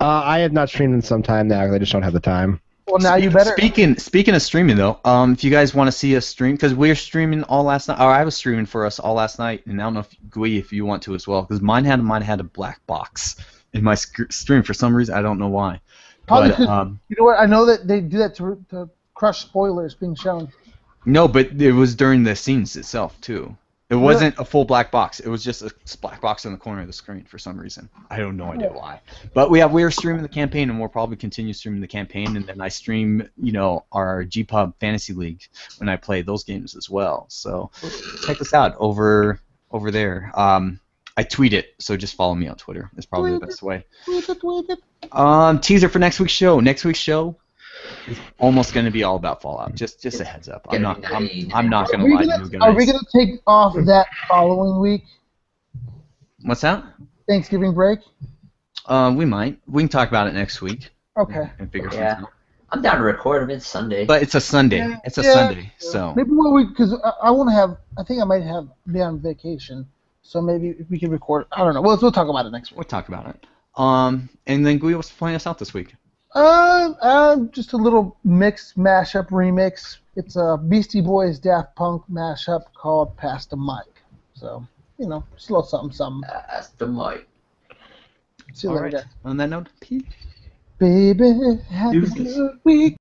S4: I have not streamed in some time now because I just don't have the time.
S2: Well, now you better.
S1: Speaking of streaming though, if you guys want to see us stream, because we're streaming all last night, or I was streaming for us all last night, and I don't know if you want to as well, because mine had a black box in my stream for some reason. I don't know why.
S2: Probably
S1: But,
S2: 'cause, you know what? I know that they do that to crush spoilers being shown.
S1: No, but it was during the scenes itself too. It wasn't a full black box. It was just a black box in the corner of the screen for some reason. I have no idea why. But we are streaming the campaign, and we'll probably continue streaming the campaign. And then I stream, our GPub Fantasy League when I play those games as well. So check us out over there. I tweet it, so just follow me on Twitter. That's probably the best way. Teaser for next week's show. Next week's show is almost going to be all about Fallout. Just a heads up. I'm not going to lie to you guys.
S2: Are we going to take off that following week?
S1: What's that?
S2: Thanksgiving break?
S1: We might. We can talk about it next week.
S2: Okay.
S1: And figure
S3: Yeah.
S1: something out.
S3: I'm down to record them. It's Sunday.
S1: But it's a Sunday.
S2: Yeah,
S1: It's a
S2: yeah.
S1: Sunday. So
S2: Maybe one week, because I want to have, I think I might be on vacation. So maybe we can record. I don't know. We'll talk about it next week.
S1: we'll talk about it. And then Gui, what's playing us out this week?
S2: Just a little mashup remix. It's a Beastie Boys Daft Punk mashup called Pass the Mic. So, just a little something.
S3: That's the mic.
S2: See you
S1: All
S2: later,
S1: right.
S2: guys.
S1: On that note, peace.
S2: Baby, have a good week.